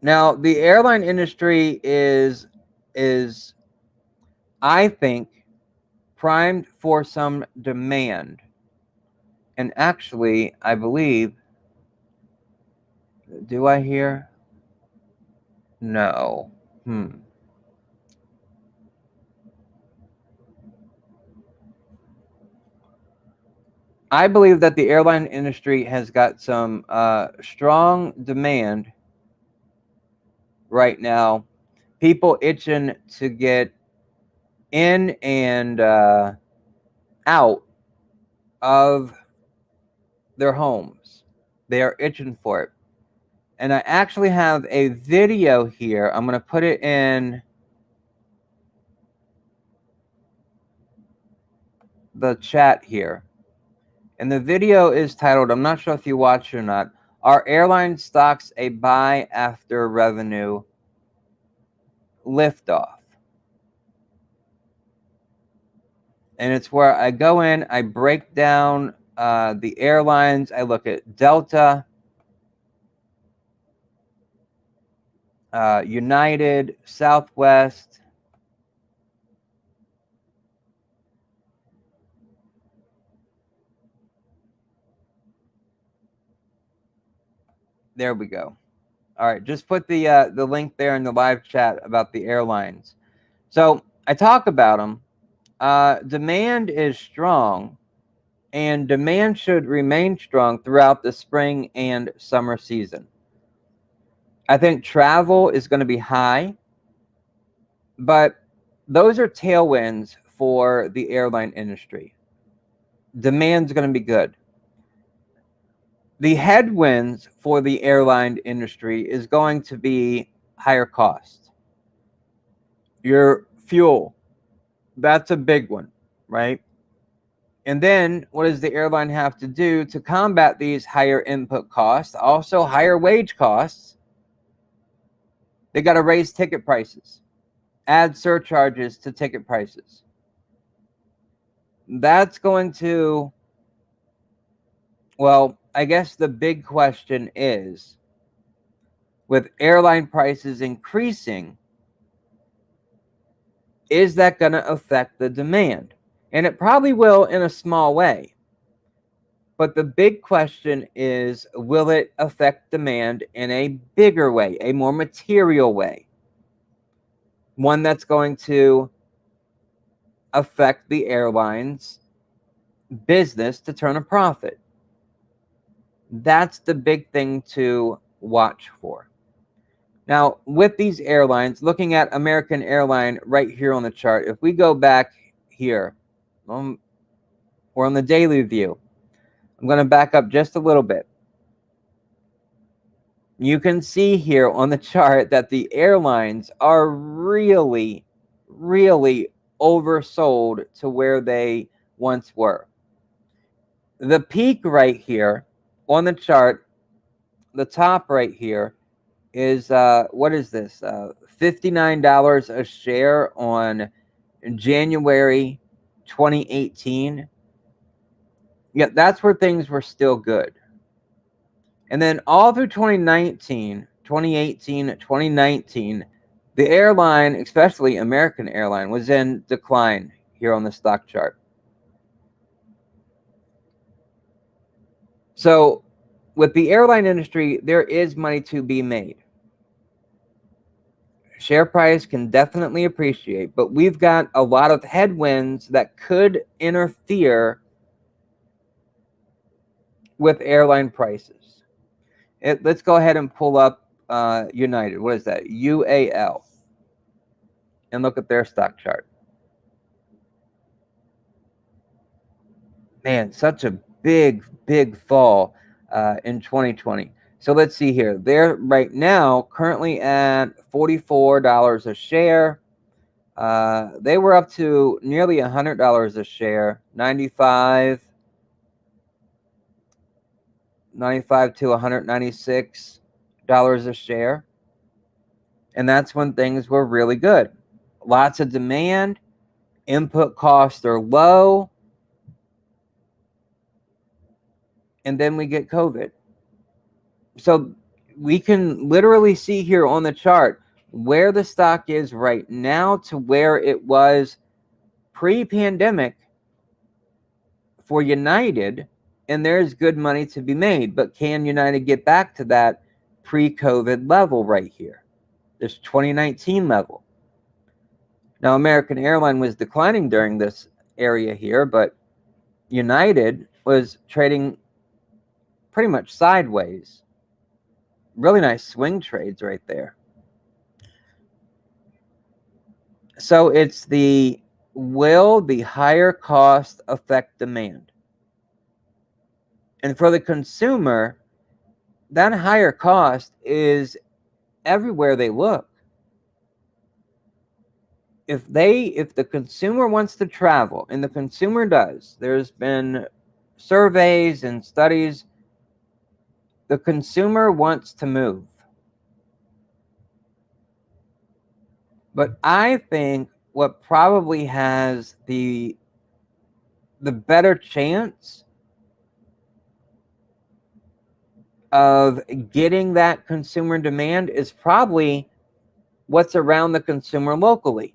Now, the airline industry is I think, primed for some demand. And actually, I believe, do I hear? No. I believe that the airline industry has got some strong demand right now. People itching to get in and out of their homes. They are itching for it. And I actually have a video here. I'm going to put it in the chat here. And the video is titled, I'm not sure if you watched or not, Are Airline Stocks a Buy After Revenue Liftoff? And it's where I go in, I break down the airlines. I look at Delta, United, Southwest, there we go. All right, just put the link there in the live chat about the airlines. So I talk about them. Demand is strong, and demand should remain strong throughout the spring and summer season. I think travel is going to be high, but those are tailwinds for the airline industry. Demand's going to be good. The headwinds for the airline industry is going to be higher costs. Your fuel, that's a big one, right? And then what does the airline have to do to combat these higher input costs? Also higher wage costs. They got to raise ticket prices, add surcharges to ticket prices. That's going to, well, I guess the big question is, with airline prices increasing, is that going to affect the demand? And it probably will in a small way. But the big question is, will it affect demand in a bigger way, a more material way? One that's going to affect the airline's business to turn a profit. That's the big thing to watch for. Now, with these airlines, looking at American Airline right here on the chart, if we go back here, we're on the daily view. I'm going to back up just a little bit. You can see here on the chart that the airlines are really, really oversold to where they once were. The peak right here on the chart, the top right here, is what is this? $59 a share on January 2018. Yeah, that's where things were still good. And then all through 2018, 2019, the airline, especially American Airline, was in decline here on the stock chart. So with the airline industry, there is money to be made. Share price can definitely appreciate, but we've got a lot of headwinds that could interfere with airline prices. Let's go ahead and pull up United. What is that? UAL. And look at their stock chart. Man, such a big, big fall in 2020. So let's see here. They're right now currently at $44 a share. They were up to nearly $100 a share, 95 to $196 a share. And that's when things were really good. Lots of demand, input costs are low, and then we get COVID. So we can literally see here on the chart where the stock is right now to where it was pre-pandemic for United, and there's good money to be made. But can United get back to that pre-COVID level right here, this 2019 level? Now, American Airline was declining during this area here, but United was trading pretty much sideways. Really nice swing trades right there. So it's will the higher cost affect demand? And for the consumer, that higher cost is everywhere they look. If the consumer wants to travel, and the consumer does, there's been surveys and studies, the consumer wants to move. But I think what probably has the better chance of getting that consumer demand is probably what's around the consumer locally.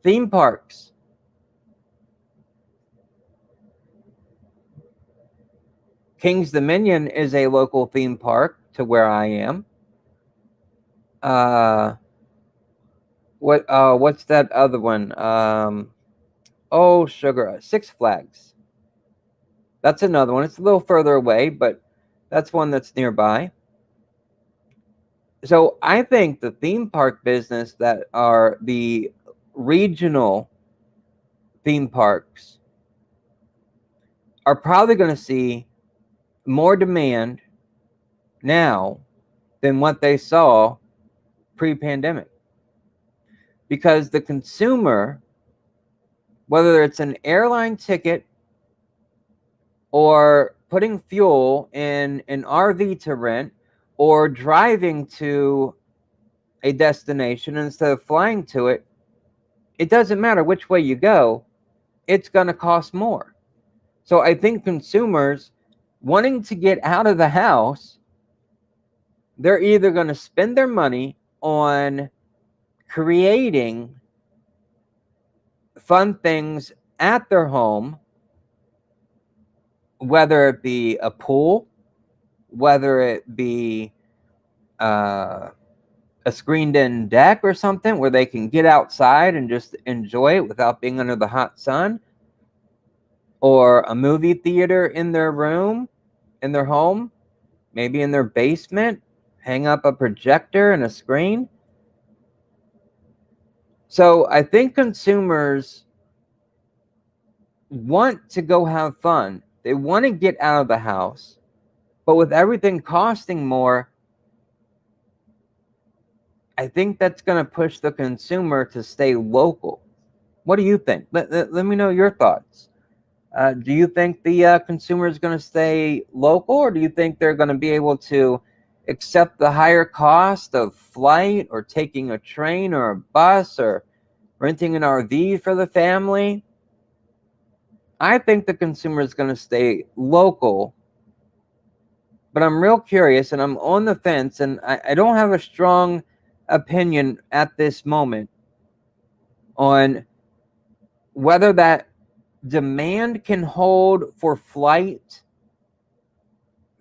Theme parks. King's Dominion is a local theme park to where I am. What's that other one? Sugar, Six Flags. That's another one. It's a little further away, but that's one that's nearby. So I think the theme park business that are the regional theme parks are probably going to see more demand now than what they saw pre-pandemic. Because the consumer, whether it's an airline ticket or putting fuel in an RV to rent or driving to a destination instead of flying to it, it doesn't matter which way you go, it's going to cost more. So I think consumers wanting to get out of the house, they're either going to spend their money on creating fun things at their home, whether it be a pool, whether it be a screened-in deck or something where they can get outside and just enjoy it without being under the hot sun, or a movie theater in their room, in their home, maybe in their basement, hang up a projector and a screen. So I think consumers want to go have fun. They want to get out of the house, but with everything costing more, I think that's going to push the consumer to stay local. What do you think? Let me know your thoughts. Do you think the consumer is going to stay local, or do you think they're going to be able to accept the higher cost of flight or taking a train or a bus or renting an RV for the family? I think the consumer is going to stay local, but I'm real curious and I'm on the fence, and I don't have a strong opinion at this moment on whether that demand can hold for flight,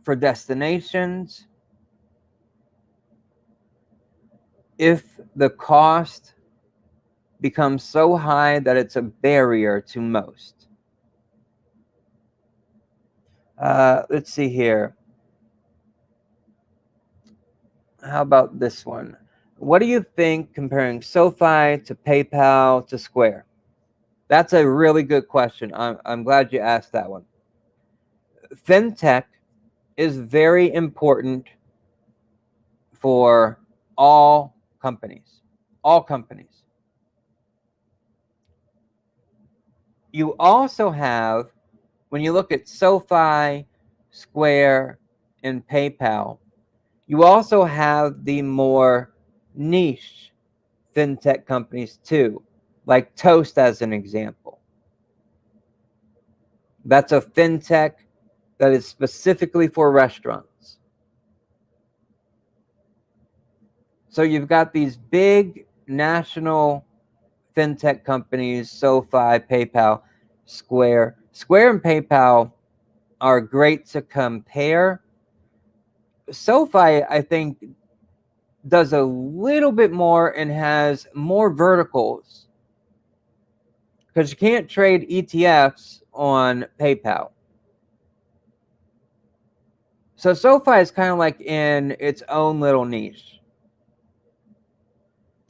for destinations, if the cost becomes so high that it's a barrier to most. Let's see here. How about this one? What do you think comparing SoFi to PayPal to Square? That's a really good question. I'm glad you asked that one. Fintech is very important for all companies. All companies. You also have, when you look at SoFi, Square, and PayPal, you also have the more niche fintech companies too, like Toast as an example. That's a fintech that is specifically for restaurants. So you've got these big national fintech companies, SoFi, PayPal, Square. Square and PayPal are great to compare. SoFi, I think, does a little bit more and has more verticals, because you can't trade ETFs on PayPal. So SoFi is kind of like in its own little niche.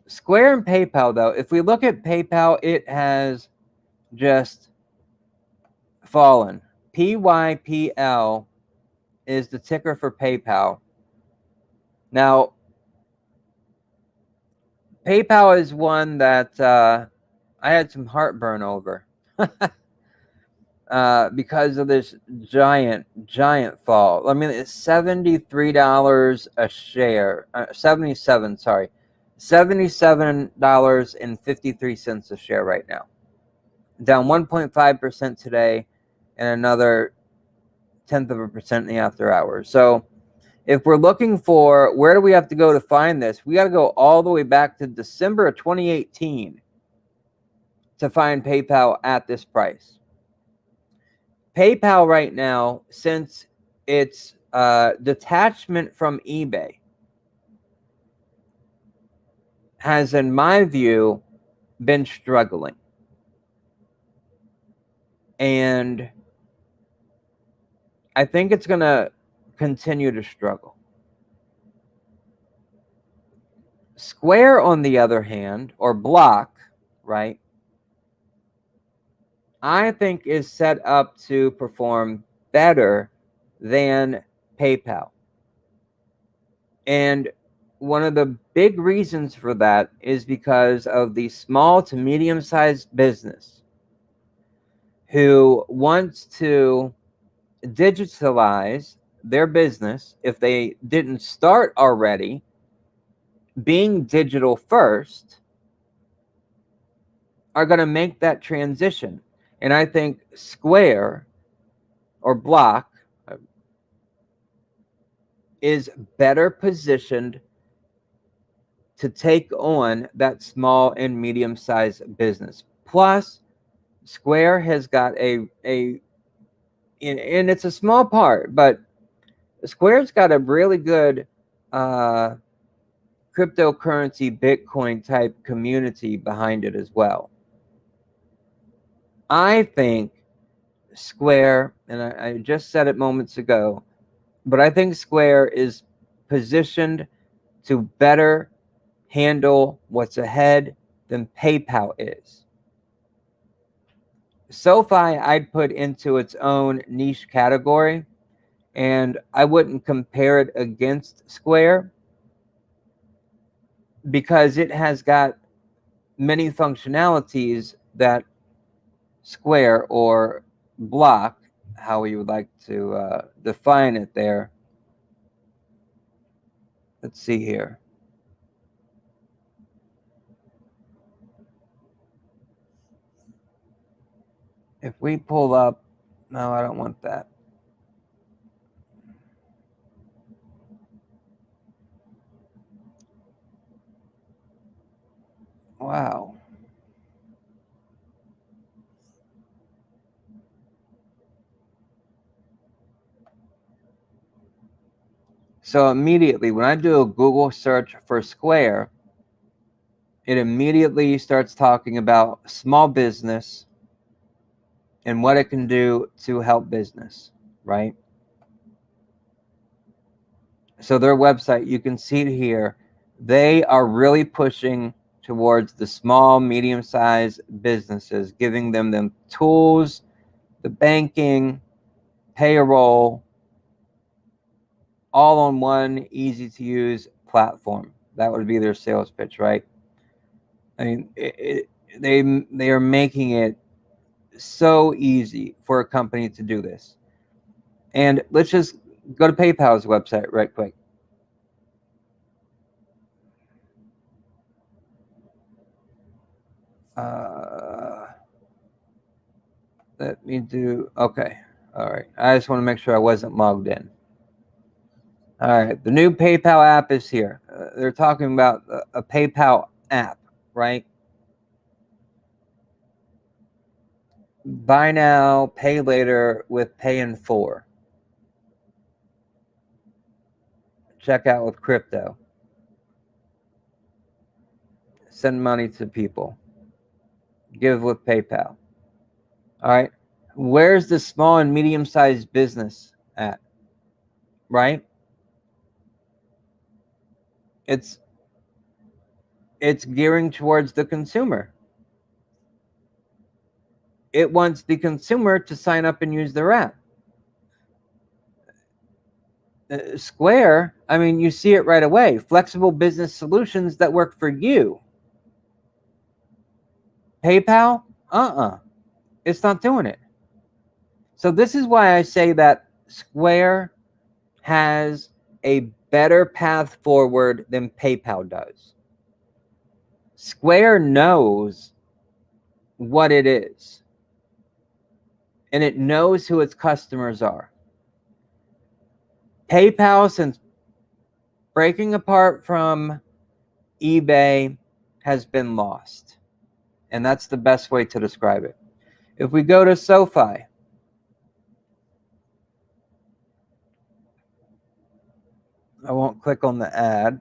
Square and PayPal, though, if we look at PayPal, it has just fallen. PYPL is the ticker for PayPal. Now, PayPal is one that I had some heartburn over because of this giant fall. I mean, it's $73 a share. $77.53 a share right now. Down 1.5% today, and another 0.1% in the after hours. So if we're looking for where do we have to go to find this, we got to go all the way back to December of 2018 to find PayPal at this price. PayPal right now, since its detachment from eBay, has, in my view, been struggling. And I think it's going to continue to struggle. Square, on the other hand, or Block, right, I think is set up to perform better than PayPal. And one of the big reasons for that is because of the small to medium-sized business who wants to digitalize their business, if they didn't start already being digital first, are going to make that transition. And I think Square or Block is better positioned to take on that small and medium-sized business. Plus, Square has got and it's a small part, but Square's got a really good cryptocurrency, Bitcoin type community behind it as well. I think Square, and I just said it moments ago, but I think Square is positioned to better handle what's ahead than PayPal is. SoFi I'd put into its own niche category, and I wouldn't compare it against Square because it has got many functionalities that Square or Block, how you would like to define it there. Let's see here. If we pull up, no, I don't want that. Wow. So immediately when I do a Google search for Square, it immediately starts talking about small business and what it can do to help business, right? So their website, you can see it here. They are really pushing towards the small, medium-sized businesses, giving them tools, the banking, payroll, all on one easy-to-use platform. That would be their sales pitch, right? I mean, they are making it so easy for a company to do this. And let's just go to PayPal's website right quick. Let me do, okay. All right. I just want to make sure I wasn't logged in. All right. The new PayPal app is here. They're talking about a PayPal app, right? Buy now, pay later with pay in 4. Check out with crypto. Send money to people. Give with PayPal. All right. Where's the small and medium-sized business at? Right? It's gearing towards the consumer. It wants the consumer to sign up and use their app. Square, I mean, you see it right away. Flexible business solutions that work for you. PayPal, it's not doing it. So this is why I say that Square has a better path forward than PayPal does. Square knows what it is, and it knows who its customers are. PayPal, since breaking apart from eBay, has been lost. And that's the best way to describe it. If we go to SoFi, I won't click on the ad.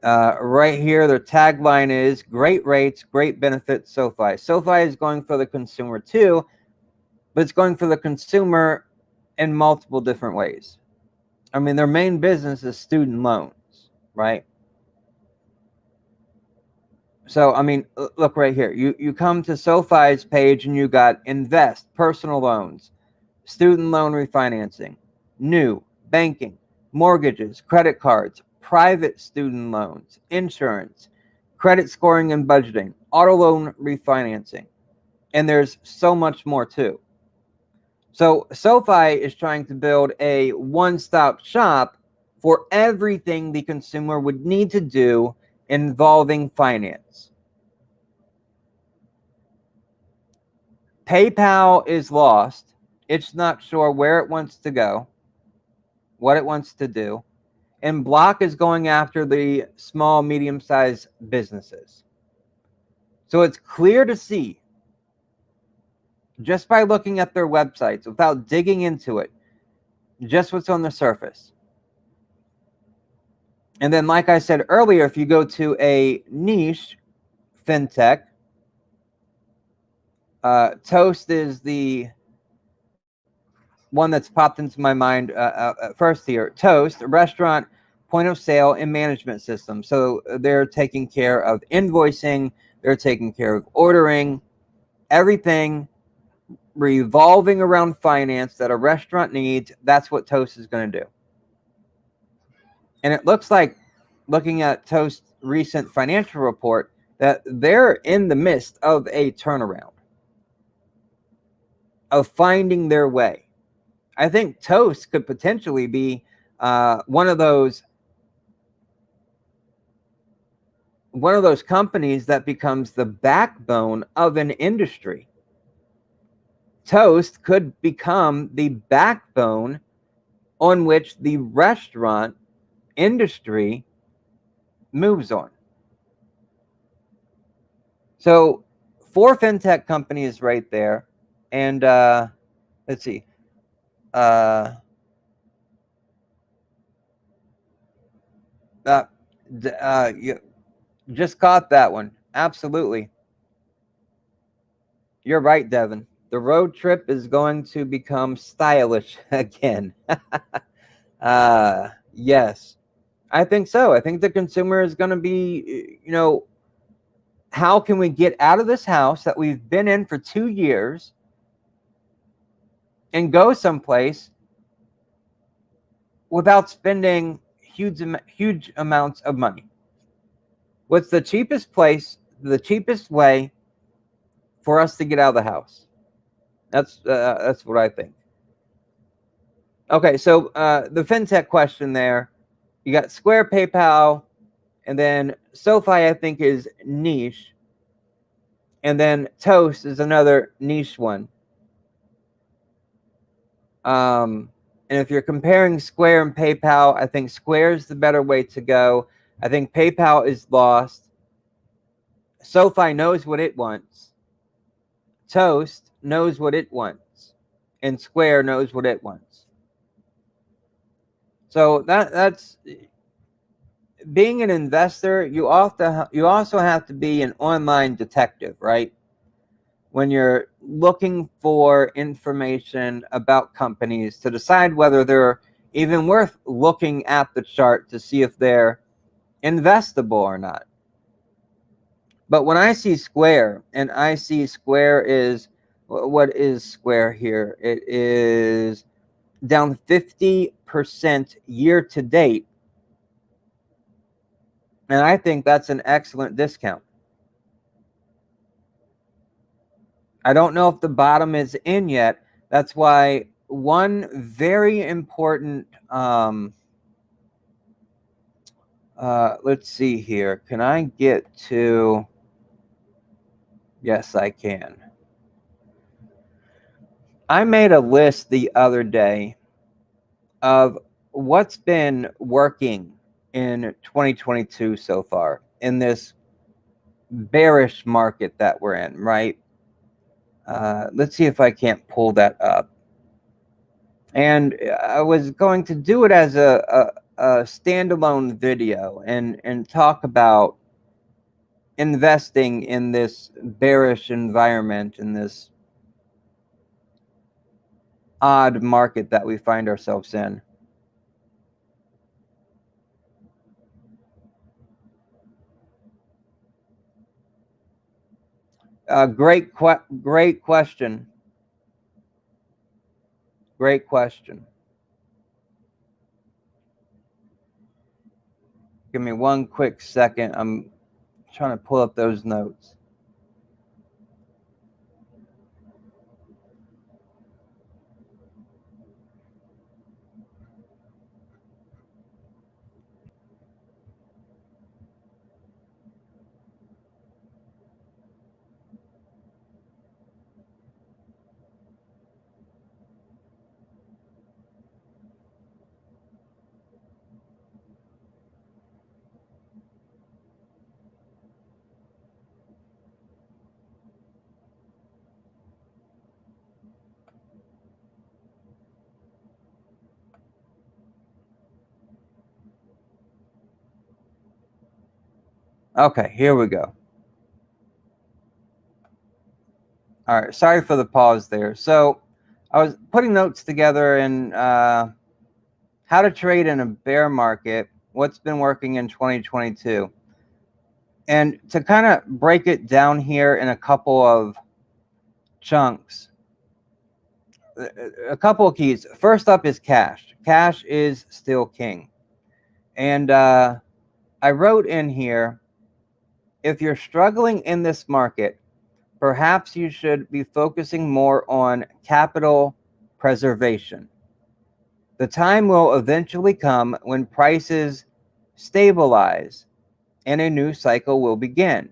Right here, their tagline is great rates, great benefits, SoFi. SoFi is going for the consumer too, but it's going for the consumer in multiple different ways. I mean, their main business is student loans, right? So, I mean, look right here. You come to SoFi's page and you got invest, personal loans, student loan refinancing, new, banking, mortgages, credit cards, private student loans, insurance, credit scoring and budgeting, auto loan refinancing, and there's so much more too. So SoFi is trying to build a one-stop shop for everything the consumer would need to do involving finance. PayPal is lost. It's not sure where it wants to go, what it wants to do. And Block is going after the small, medium-sized businesses. So it's clear to see, just by looking at their websites, without digging into it, just what's on the surface. And then, like I said earlier, if you go to a niche fintech, Toast is the one that's popped into my mind first here. Toast, a restaurant point of sale and management system. So they're taking care of invoicing, they're taking care of ordering, everything revolving around finance that a restaurant needs. That's what Toast is going to do. And it looks like, looking at Toast's recent financial report, that they're in the midst of a turnaround, of finding their way. I think Toast could potentially be one of those companies that becomes the backbone of an industry. Toast could become the backbone on which the restaurant industry moves on. So 4 fintech companies right there. And let's see. You just caught that one. Absolutely. You're right, Devin. The road trip is going to become stylish again. Yes, I think so. I think the consumer is going to be, how can we get out of this house that we've been in for 2 years and go someplace without spending huge amounts of money? What's the cheapest place, the cheapest way for us to get out of the house? That's what I think. Okay, so the fintech question there, you got Square, PayPal, and then SoFi, I think, is niche, and then Toast is another niche one. And if you're comparing Square and PayPal, I think Square is the better way to go. I think PayPal is lost. SoFi knows what it wants. Toast knows what it wants. And Square knows what it wants. So that's being an investor. You also have to be an online detective, right? When you're looking for information about companies to decide whether they're even worth looking at the chart to see if they're investable or not. But when I see Square, and I see Square is, what is Square here? It is down 50% year to date. And I think that's an excellent discount. I don't know if the bottom is in yet. That's why one very important, let's see here. Can I get to, yes, I can. I made a list the other day of what's been working in 2022 so far in this bearish market that we're in, right? Let's see if I can't pull that up. And I was going to do it as a standalone video and talk about investing in this bearish environment, in this odd market that we find ourselves in. Great question. Great question. Give me one quick second. I'm trying to pull up those notes. Okay, here we go. All right, sorry for the pause there. So I was putting notes together in how to trade in a bear market, what's been working in 2022. And to kind of break it down here in a couple of chunks, a couple of keys. First up is cash. Cash is still king. And I wrote in here, if you're struggling in this market, perhaps you should be focusing more on capital preservation. The time will eventually come when prices stabilize and a new cycle will begin.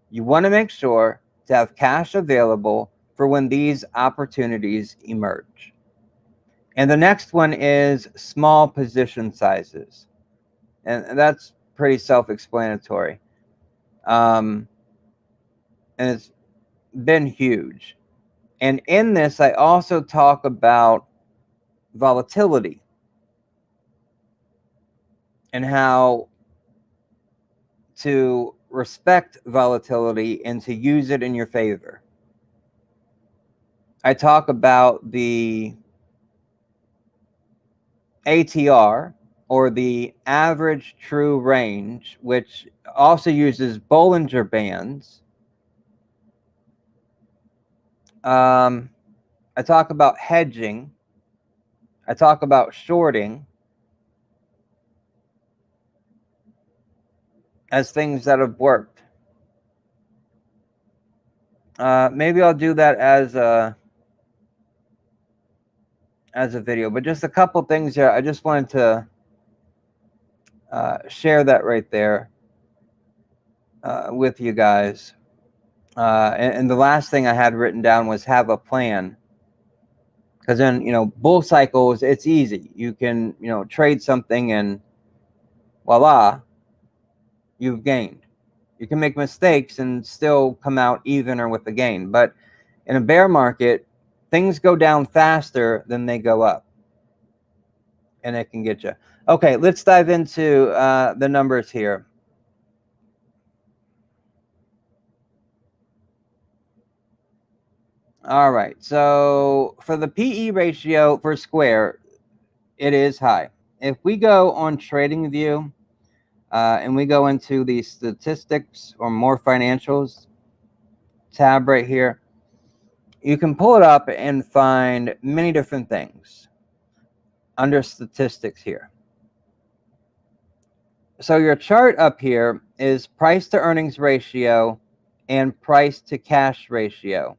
You want to make sure to have cash available for when these opportunities emerge. And the next one is small position sizes. And that's pretty self-explanatory. And it's been huge. And in this, I also talk about volatility and how to respect volatility and to use it in your favor. I talk about the ATR, or the average true range, which also uses Bollinger Bands. I talk about hedging. I talk about shorting as things that have worked. Maybe I'll do that as a video, but just a couple things here. I just wanted to share that right there with you guys. And the last thing I had written down was have a plan. Because then, bull cycles, it's easy. You can, trade something and voila, you've gained. You can make mistakes and still come out even or with a gain. But in a bear market, things go down faster than they go up. And it can get you. Okay, let's dive into the numbers here. All right, so for the PE ratio for Square, it is high. If we go on TradingView and we go into the statistics or more financials tab right here, you can pull it up and find many different things under statistics here. So your chart up here is price to earnings ratio and price to cash ratio.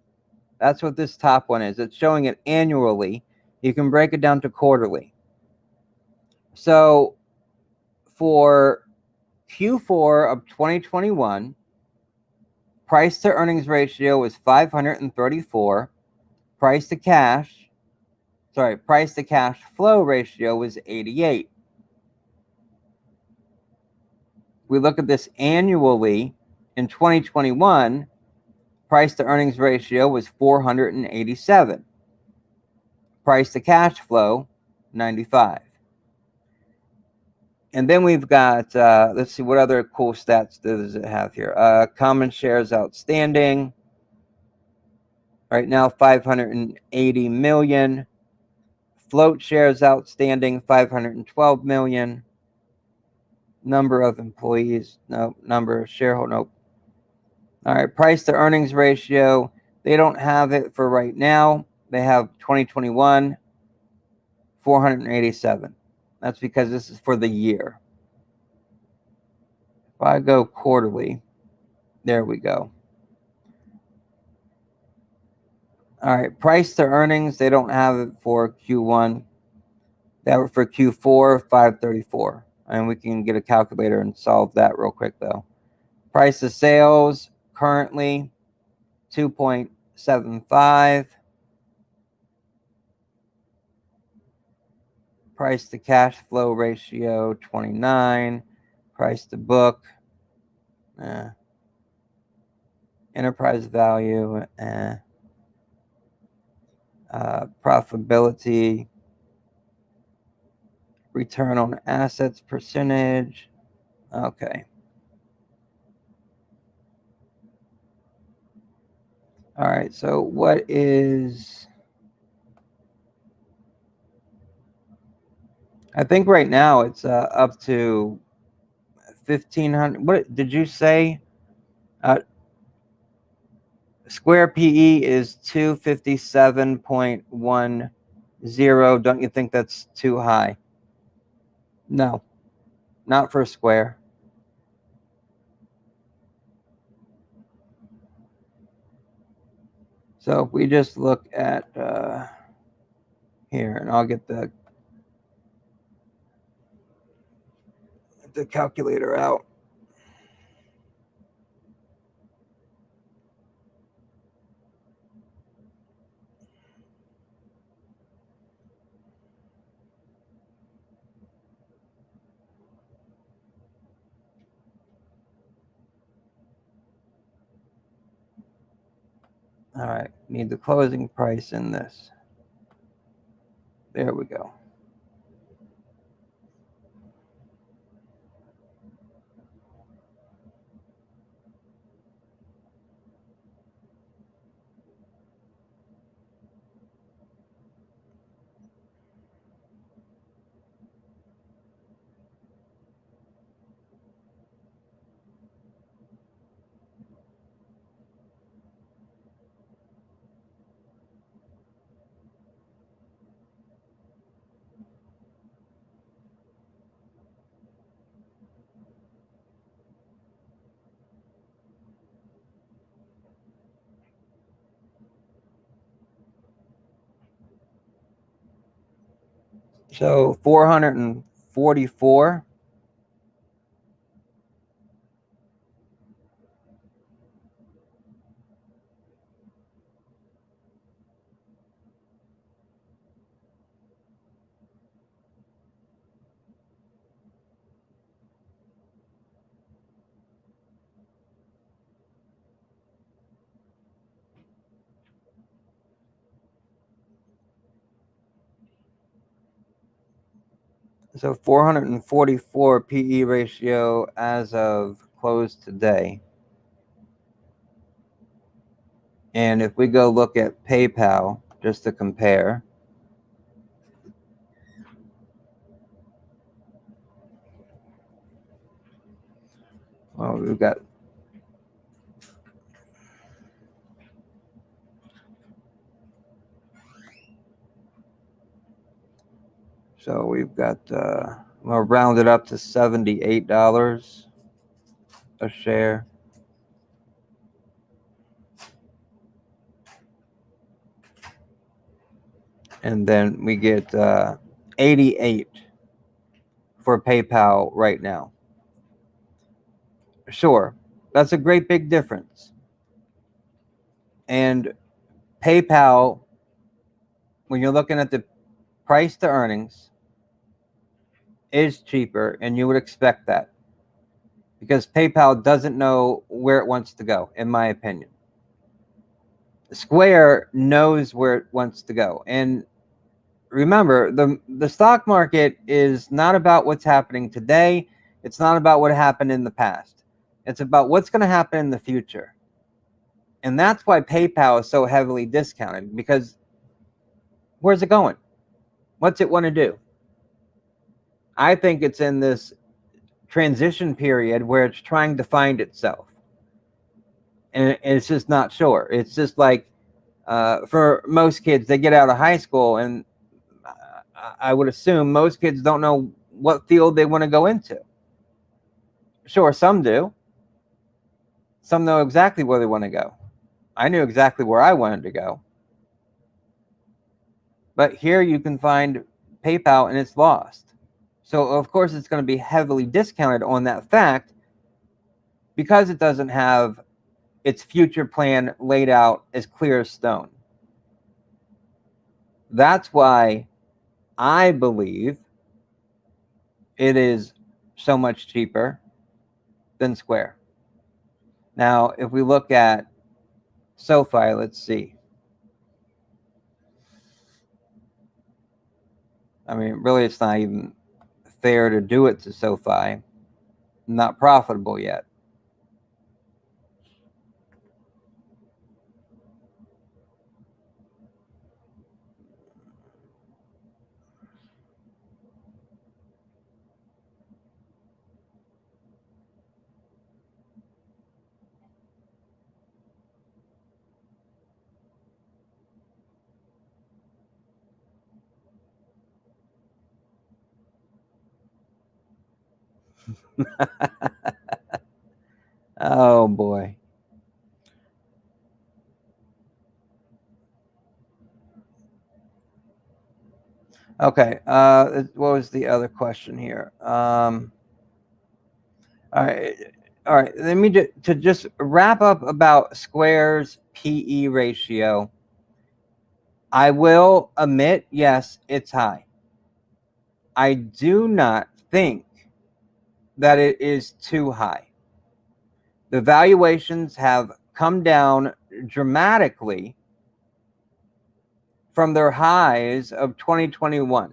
That's what this top one is. It's showing it annually. You can break it down to quarterly. So for Q4 of 2021, price to earnings ratio was 534. Price to cash flow ratio was 88. We look at this annually in 2021, price to earnings ratio was 487. Price to cash flow, 95. And then we've got, let's see, what other cool stats does it have here? Common shares outstanding. Right now, 580 million. Float shares outstanding, 512 million. Number of employees, no. Number of shareholders, nope. All right, price to earnings ratio, they don't have it for right now. They have 2021, 487. That's because this is for the year. I go quarterly, there we go. All right, price to earnings, they don't have it for Q1. That were for Q4, 534. And we can get a calculator and solve that real quick though. Price to sales currently 2.75. Price to cash flow ratio 29. Price to book. Enterprise value. Profitability. Return on assets percentage. Okay. All right. So what is... I think right now it's up to 1,500. What did you say? Square PE is 257.10. Don't you think that's too high? No, not for Square. So if we just look at here, and I'll get the calculator out. All right, need the closing price in this. There we go. So 444. So 444 PE ratio as of close today. And if we go look at PayPal, just to compare, well, we've got we'll round it up to $78 a share. And then we get 88 for PayPal right now. Sure, that's a great big difference. And PayPal, when you're looking at the price to earnings, is cheaper, and you would expect that because PayPal doesn't know where it wants to go, in my opinion. Square knows where it wants to go. And remember, the stock market is not about what's happening today. It's not about what happened in the past. It's about what's going to happen in the future. And that's why PayPal is so heavily discounted, because where's it going? What's it want to do? I think it's in this transition period where it's trying to find itself. And it's just not sure. It's just like for most kids, they get out of high school, and I would assume most kids don't know what field they want to go into. Sure, some do. Some know exactly where they want to go. I knew exactly where I wanted to go. But here you can find PayPal and it's lost. So, of course, it's going to be heavily discounted on that fact because it doesn't have its future plan laid out as clear as stone. That's why I believe it is so much cheaper than Square. Now, if we look at SoFi, let's see. I mean, really, it's not even fair to do it to SoFi. Not profitable yet. Oh boy. Okay. What was the other question here? All right. All right. Let me just wrap up about Square's PE ratio. I will admit, yes, it's high. I do not think that it is too high. The valuations have come down dramatically from their highs of 2021.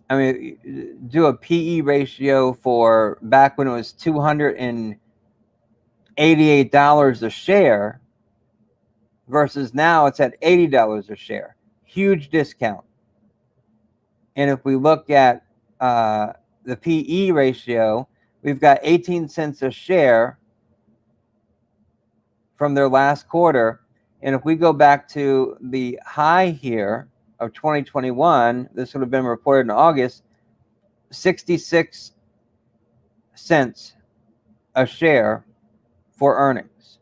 I mean, do a PE ratio for back when it was $288 a share versus now it's at $80 a share. Huge discount. And if we look at the PE ratio, we've got 18 cents a share from their last quarter. And if we go back to the high here of 2021, this would have been reported in August, 66 cents a share for earnings.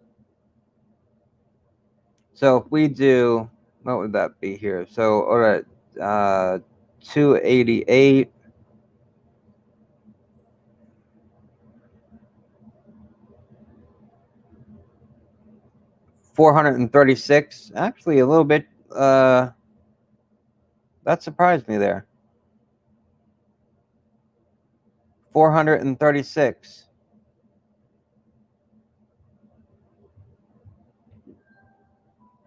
So if we do, what would that be here? So, all right, 288. $436. Actually, a little bit. That surprised me there. 436.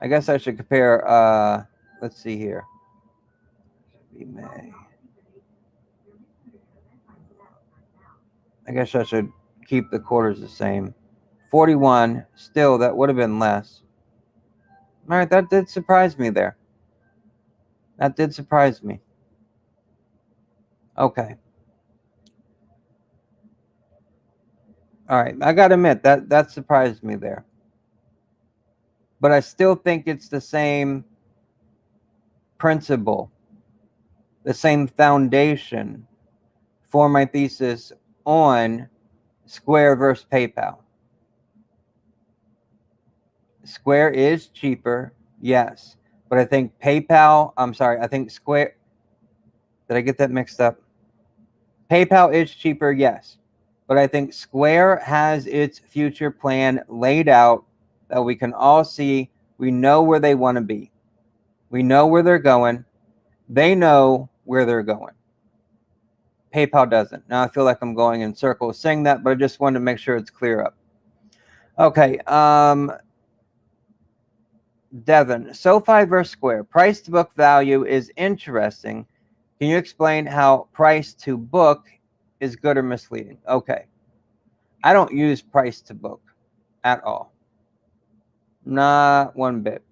I guess I should compare. Let's see here. May. I guess I should keep the quarters the same. 41. Still, that would have been less. All right, that did surprise me there. That did surprise me. Okay. All right, I got to admit that surprised me there. But I still think it's the same principle, the same foundation for my thesis on Square versus PayPal. Square is cheaper, yes. But I think I think Square, did I get that mixed up? PayPal is cheaper, yes. But I think Square has its future plan laid out that we can all see. We know where they want to be. We know where they're going. They know where they're going. PayPal doesn't. Now I feel like I'm going in circles saying that, but I just wanted to make sure it's clear up. Okay. Devin, SoFi versus Square. Price to book value is interesting. Can you explain how price to book is good or misleading? Okay. I don't use price to book at all. Not one bit.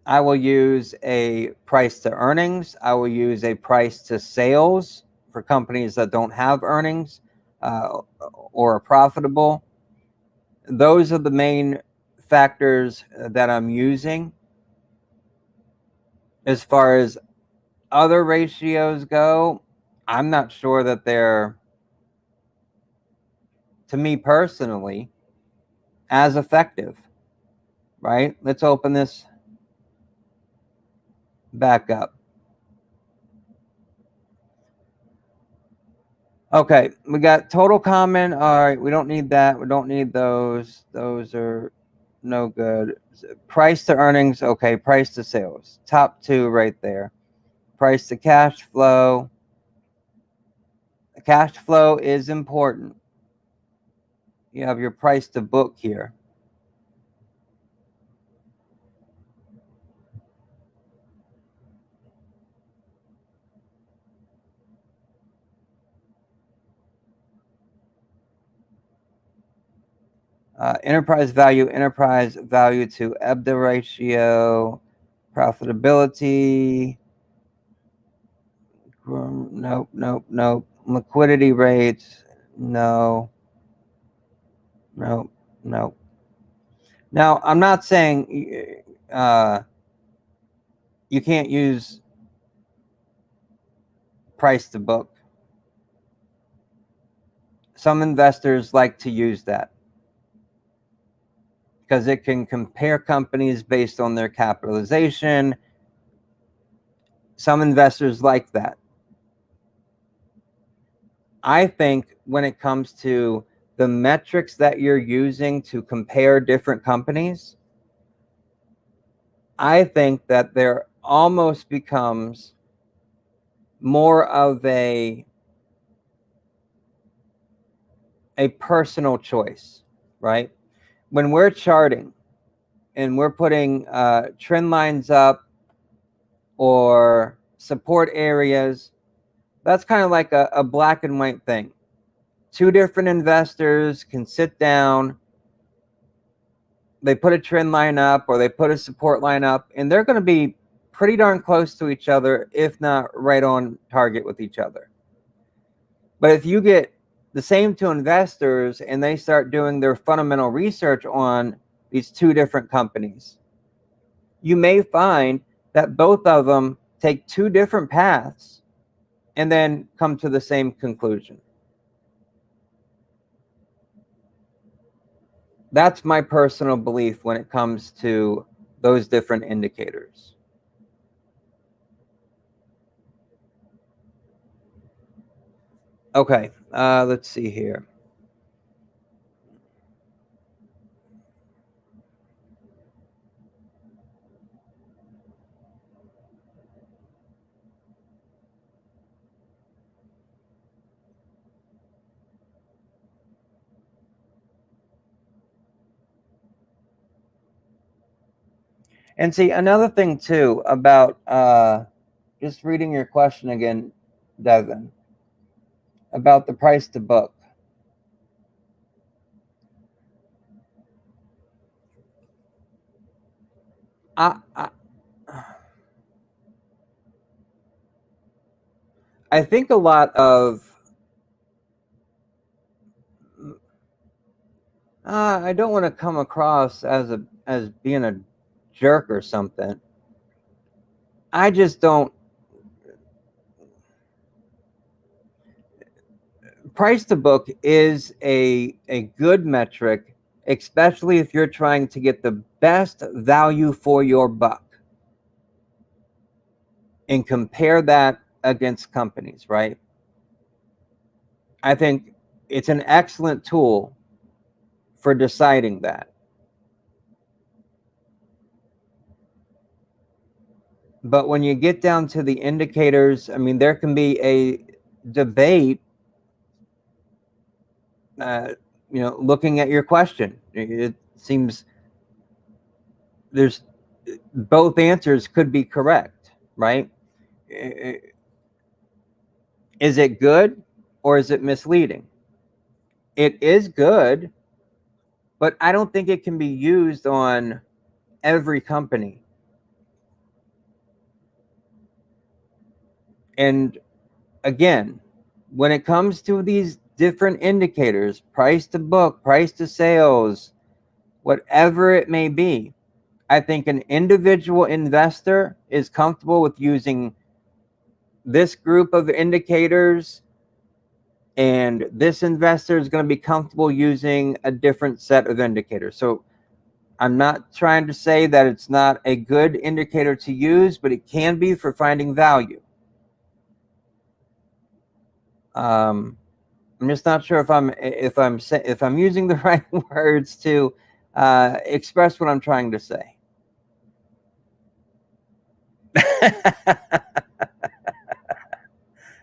I will use a price to earnings. I will use a price to sales for companies that don't have earnings or are profitable. those are the main factors that I'm using. As far as other ratios go, I'm not sure that they're, to me personally, as effective, right? Let's open this back up. Okay, we got total common. All right, we don't need that. We don't need those. Those are no good. Price to earnings. Okay, price to sales. Top two right there. Price to cash flow. Cash flow is important. You have your price to book here. Enterprise value to EBITDA ratio, profitability. Nope. Liquidity rates, no. Now, I'm not saying you can't use price to book. Some investors like to use that because it can compare companies based on their capitalization. Some investors like that. I think when it comes to the metrics that you're using to compare different companies, I think that there almost becomes more of a personal choice, right? When we're charting and we're putting trend lines up or support areas, that's kind of like a black and white thing. Two different investors can sit down, they put a trend line up or they put a support line up, and they're going to be pretty darn close to each other, if not right on target with each other. But if you get the same two investors and they start doing their fundamental research on these two different companies, you may find that both of them take two different paths and then come to the same conclusion. That's my personal belief when it comes to those different indicators. Okay, let's see here. And see, another thing too about just reading your question again, Devin, about the price to book. I think a lot of I don't want to come across as being a jerk or something. I just don't. Price to book is a good metric, especially if you're trying to get the best value for your buck and compare that against companies, right? I think it's an excellent tool for deciding that. But when you get down to the indicators, I mean, there can be a debate, looking at your question. It seems there's both answers could be correct, right? Is it good or is it misleading? It is good, but I don't think it can be used on every company. And again, when it comes to these different indicators, price to book, price to sales, whatever it may be. I think an individual investor is comfortable with using this group of indicators, and this investor is going to be comfortable using a different set of indicators. So I'm not trying to say that it's not a good indicator to use, but it can be for finding value. I'm just not sure if I'm using the right words to express what I'm trying to say.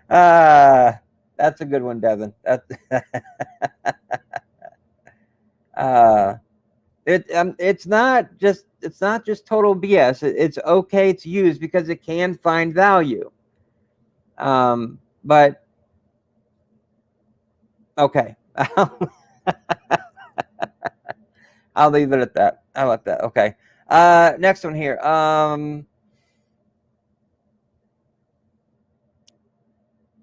That's a good one, Devin. It's not just total BS. It's okay to use because it can find value. But okay, I'll leave it at that. How about that? Okay. Next one here.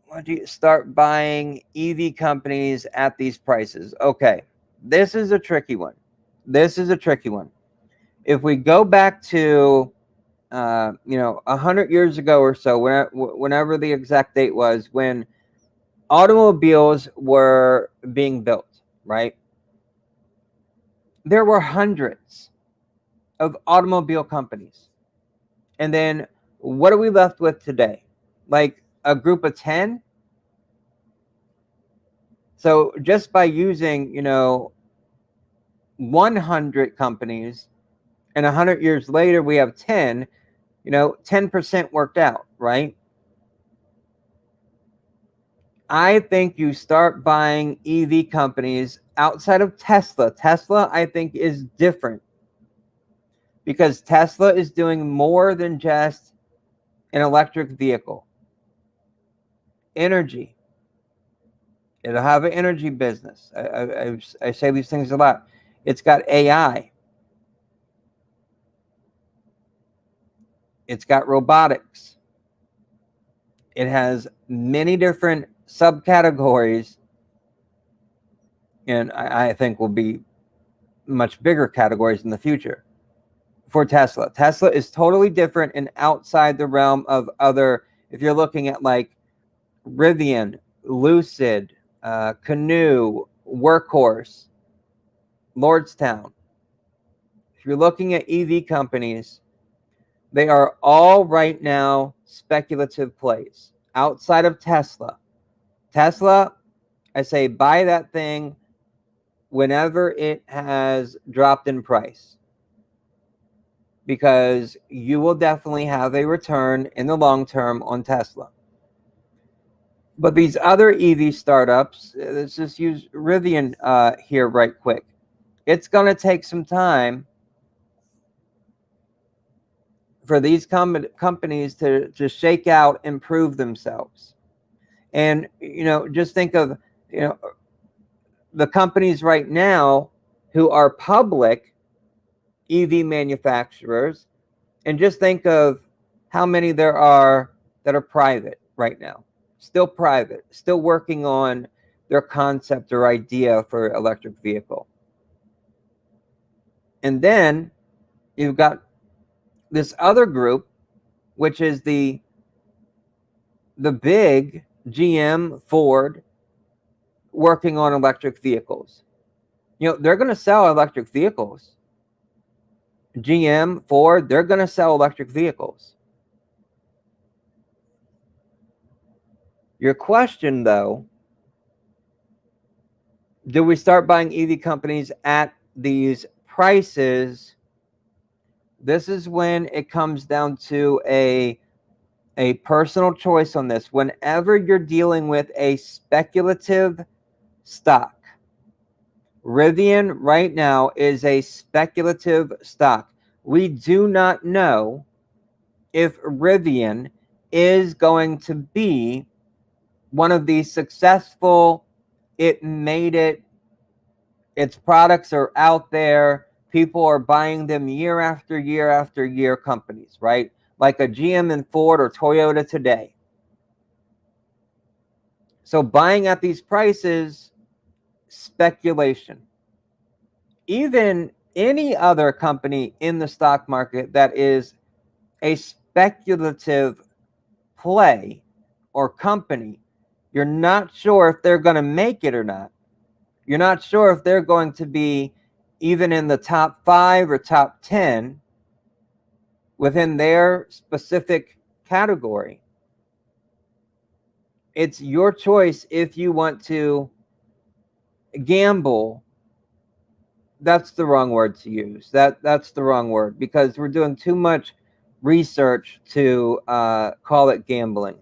Why do you start buying EV companies at these prices? Okay, this is a tricky one. If we go back to 100 years ago or so, whenever the exact date was, when automobiles were being built, right? There were hundreds of automobile companies. And then what are we left with today? Like a group of 10? So just by using, 100 companies, and 100 years later we have 10, 10% worked out, right? I think you start buying EV companies outside of Tesla. Tesla, I think, is different because Tesla is doing more than just an electric vehicle. Energy. It'll have an energy business. I say these things a lot. It's got AI. It's got robotics. It has many different subcategories, and I think will be much bigger categories in the future for Tesla. Tesla is totally different and outside the realm of other, if you're looking at like Rivian, Lucid, Canoe, Workhorse, Lordstown. If you're looking at EV companies, they are all right now speculative plays outside of Tesla. Tesla, I say buy that thing whenever it has dropped in price, because you will definitely have a return in the long term on Tesla. But these other EV startups, let's just use Rivian here right quick. It's going to take some time for these companies to shake out and prove themselves. And, just think of, the companies right now who are public EV manufacturers, and just think of how many there are that are private right now. Still private, still working on their concept or idea for electric vehicle. And then you've got this other group, which is the big GM, Ford, working on electric vehicles. They're going to sell electric vehicles. GM, Ford, they're going to sell electric vehicles. Your question, though, do we start buying EV companies at these prices? This is when it comes down to a personal choice on this. Whenever you're dealing with a speculative stock, Rivian right now is a speculative stock. We do not know if Rivian is going to be one of these successful, it made it, its products are out there, people are buying them year after year after year companies, right? Like a GM and Ford or Toyota today. So buying at these prices, speculation. Even any other company in the stock market that is a speculative play or company, you're not sure if they're going to make it or not. You're not sure if they're going to be even in the top 5 or top 10 within their specific category. It's your choice if you want to gamble. That's the wrong word to use. That's the wrong word, because we're doing too much research to call it gambling.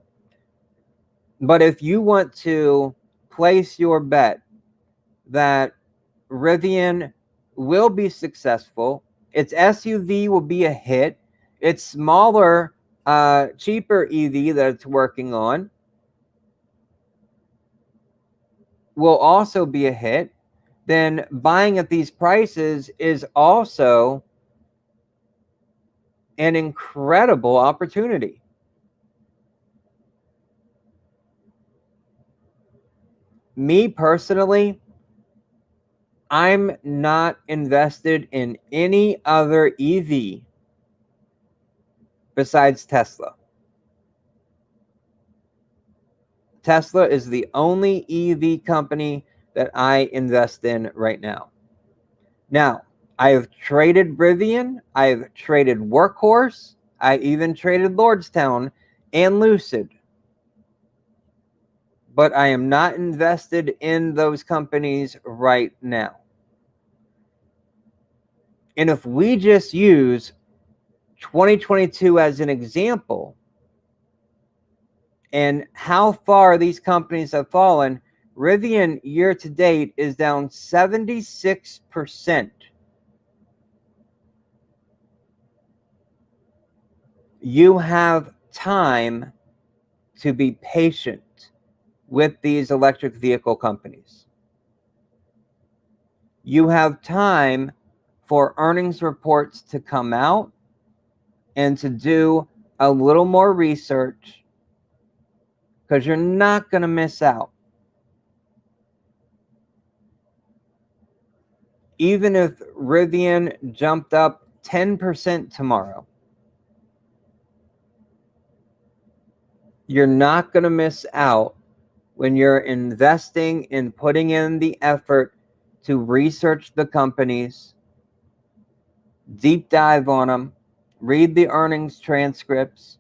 But if you want to place your bet that Rivian will be successful, its SUV will be a hit, its smaller, cheaper EV that it's working on will also be a hit, then buying at these prices is also an incredible opportunity. Me personally, I'm not invested in any other EV besides Tesla. Tesla is the only EV company that I invest in right now. Now, I have traded Rivian, I have traded Workhorse, I even traded Lordstown and Lucid. But I am not invested in those companies right now. And if we just use 2022 as an example, and how far these companies have fallen, Rivian year to date is down 76%. You have time to be patient with these electric vehicle companies. You have time for earnings reports to come out and to do a little more research, because you're not going to miss out. Even if Rivian jumped up 10% tomorrow, you're not going to miss out when you're investing in putting in the effort to research the companies, deep dive on them, read the earnings transcripts.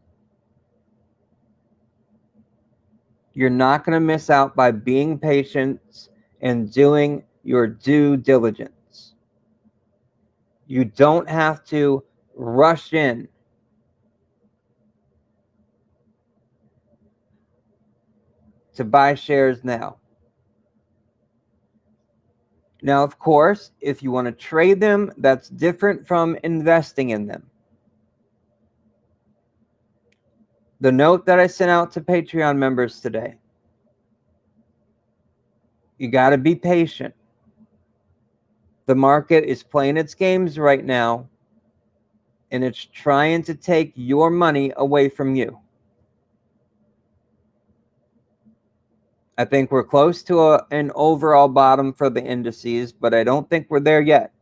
You're not going to miss out by being patient and doing your due diligence. You don't have to rush in. To buy shares now. Now, of course, if you want to trade them, that's different from investing in them. The note that I sent out to Patreon members today: you got to be patient. The market is playing its games right now, and it's trying to take your money away from you. I think we're close to an overall bottom for the indices, but I don't think we're there yet.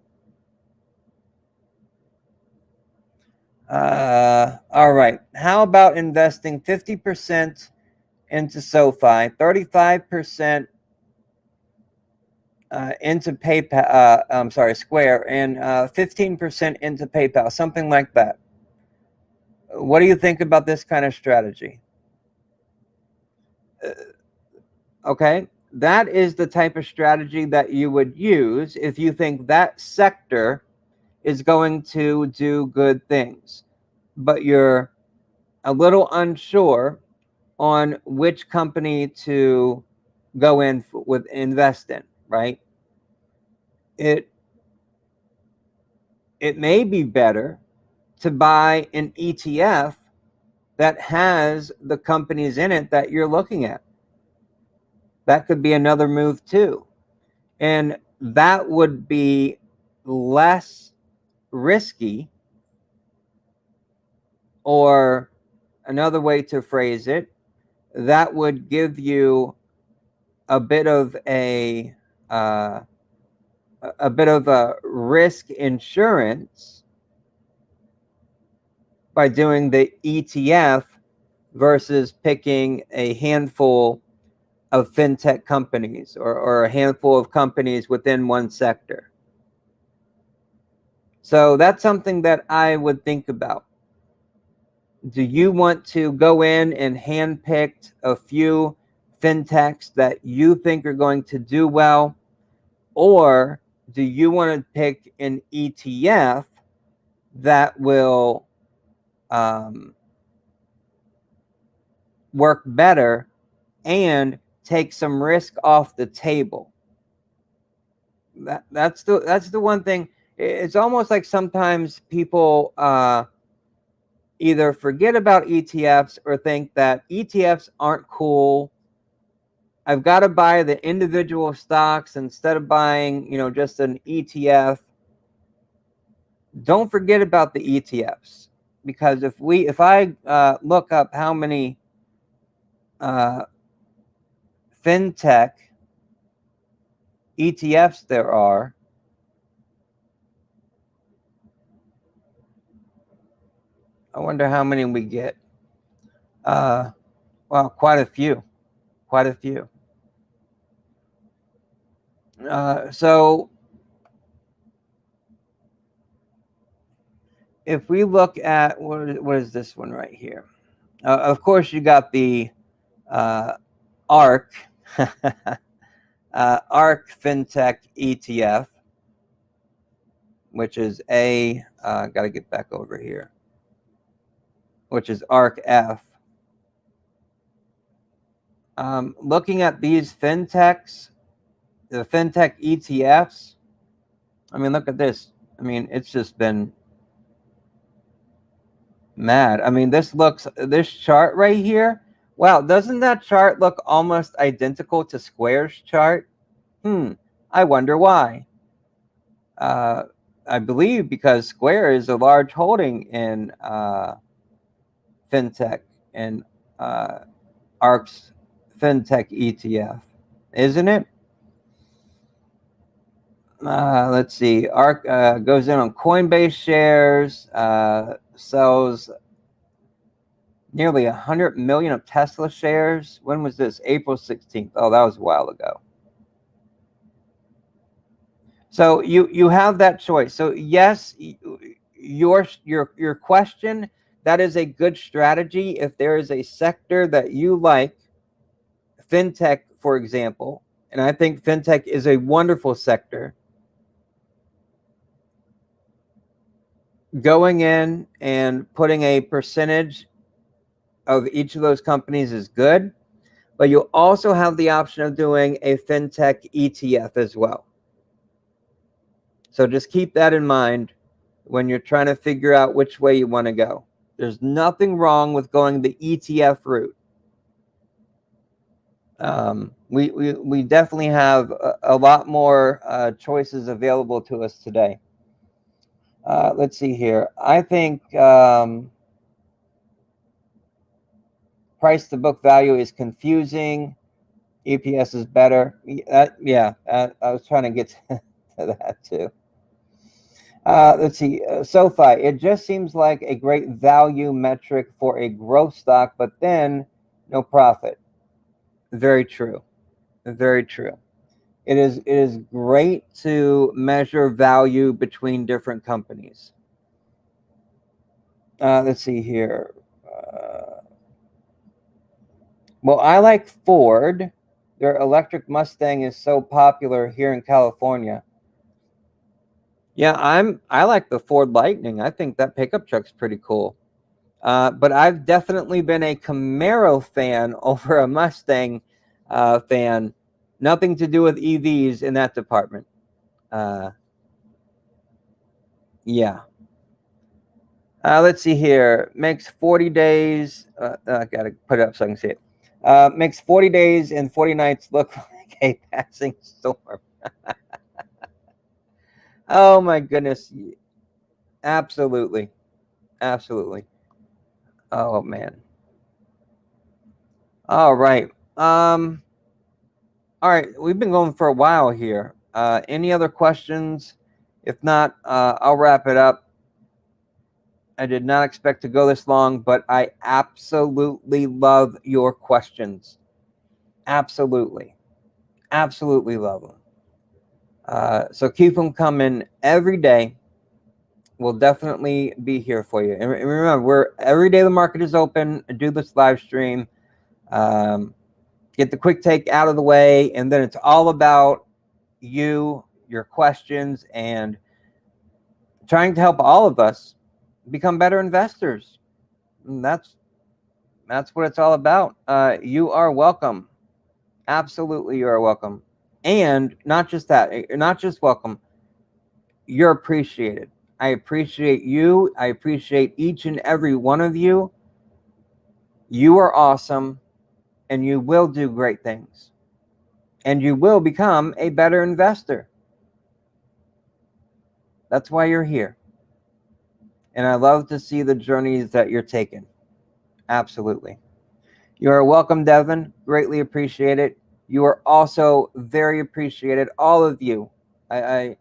All right. How about investing 50% into SoFi, 35% into PayPal, Square, and 15% into PayPal, something like that? What do you think about this kind of strategy? Okay, that is the type of strategy that you would use if you think that sector is going to do good things, but you're a little unsure on which company to go in with, invest in, right? It may be better to buy an ETF that has the companies in it that you're looking at. That could be another move too. And that would be less risky, or another way to phrase it, that would give you a bit of a a bit of a risk insurance by doing the ETF versus picking a handful of fintech companies or a handful of companies within one sector. So that's something that I would think about. Do you want to go in and handpick a few fintechs that you think are going to do well? Or do you want to pick an ETF that will work better and take some risk off the table? That's the one thing. It's almost like sometimes people either forget about ETFs or think that ETFs aren't cool. I've got to buy the individual stocks instead of buying, just an ETF. Don't forget about the ETFs, because if I look up how many fintech ETFs there are, I wonder how many we get. Well, quite a few. So if we look at what is this one right here? Of course, you got the ARK ARK Fintech ETF, which is got to get back over here, which is ARK F. Looking at these fintechs, the fintech ETFs, I mean, look at this. I mean, it's just been mad. I mean, this chart right here. Wow, doesn't that chart look almost identical to Square's chart? I wonder why. I believe because Square is a large holding in fintech and ARK's fintech ETF, isn't it? Let's see. ARK goes in on Coinbase shares, sells nearly 100 million of Tesla shares. When was this? April 16th. Oh, that was a while ago. So you have that choice. So yes, your question, that is a good strategy. If there is a sector that you like, fintech, for example, and I think fintech is a wonderful sector, going in and putting a percentage of each of those companies is good, but you also have the option of doing a fintech ETF as well. So just keep that in mind when you're trying to figure out which way you want to go. There's nothing wrong with going the ETF route. We definitely have a lot more choices available to us today. Let's see here. I think price to book value is confusing. EPS is better. Yeah, I was trying to get to that too. Let's see. SoFi, it just seems like a great value metric for a growth stock, but then no profit. Very true. Very true. It is great to measure value between different companies. Let's see here. Well, I like Ford. Their electric Mustang is so popular here in California. Yeah, I like the Ford Lightning. I think that pickup truck's pretty cool. But I've definitely been a Camaro fan over a Mustang fan. Nothing to do with EVs in that department. Yeah. Let's see here. Makes 40 days. I got to put it up so I can see it. Makes 40 days and 40 nights look like a passing storm. Oh, my goodness. Absolutely. Absolutely. Oh, man. All right. All right. We've been going for a while here. Any other questions? If not, I'll wrap it up. I did not expect to go this long, but I absolutely love your questions. Absolutely. Absolutely love them. So keep them coming every day. We'll definitely be here for you. And remember, every day the market is open. I do this live stream. Get the quick take out of the way, and then it's all about you, your questions, and trying to help all of us become better investors. And that's what it's all about. You are welcome. Absolutely, you are welcome. And not just that, you're not just welcome, you're appreciated. I appreciate you. I appreciate each and every one of you. You are awesome, and you will do great things. And you will become a better investor. That's why you're here. And I love to see the journeys that you're taking. Absolutely. You are welcome, Devin. Greatly appreciate it. You are also very appreciated, all of you. I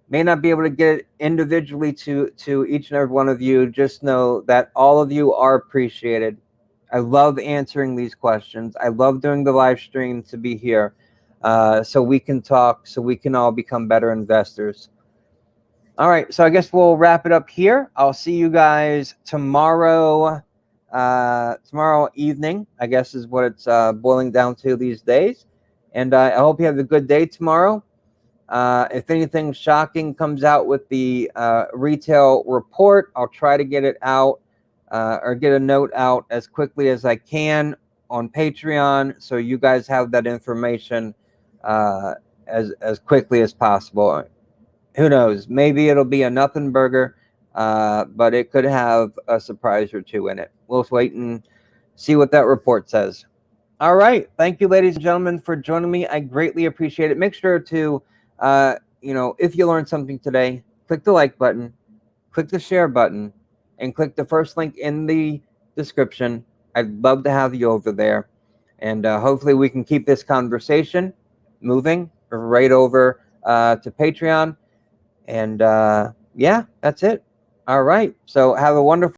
may not be able to get it individually to each and every one of you. Just know that all of you are appreciated. I love answering these questions. I love doing the live stream to be here so we can talk, so we can all become better investors. All right, so I guess we'll wrap it up here. I'll see you guys tomorrow. Tomorrow evening, I guess, is what it's boiling down to these days. And I hope you have a good day tomorrow. If anything shocking comes out with the retail report, I'll try to get it out or get a note out as quickly as I can on Patreon, so you guys have that information as quickly as possible. Who knows? Maybe it'll be a nothing burger, but it could have a surprise or two in it. We'll wait and see what that report says. All right. Thank you, ladies and gentlemen, for joining me. I greatly appreciate it. Make sure to, if you learned something today, click the like button, click the share button, and click the first link in the description. I'd love to have you over there. And hopefully we can keep this conversation moving right over to Patreon. And yeah, that's it. All right. So have a wonderful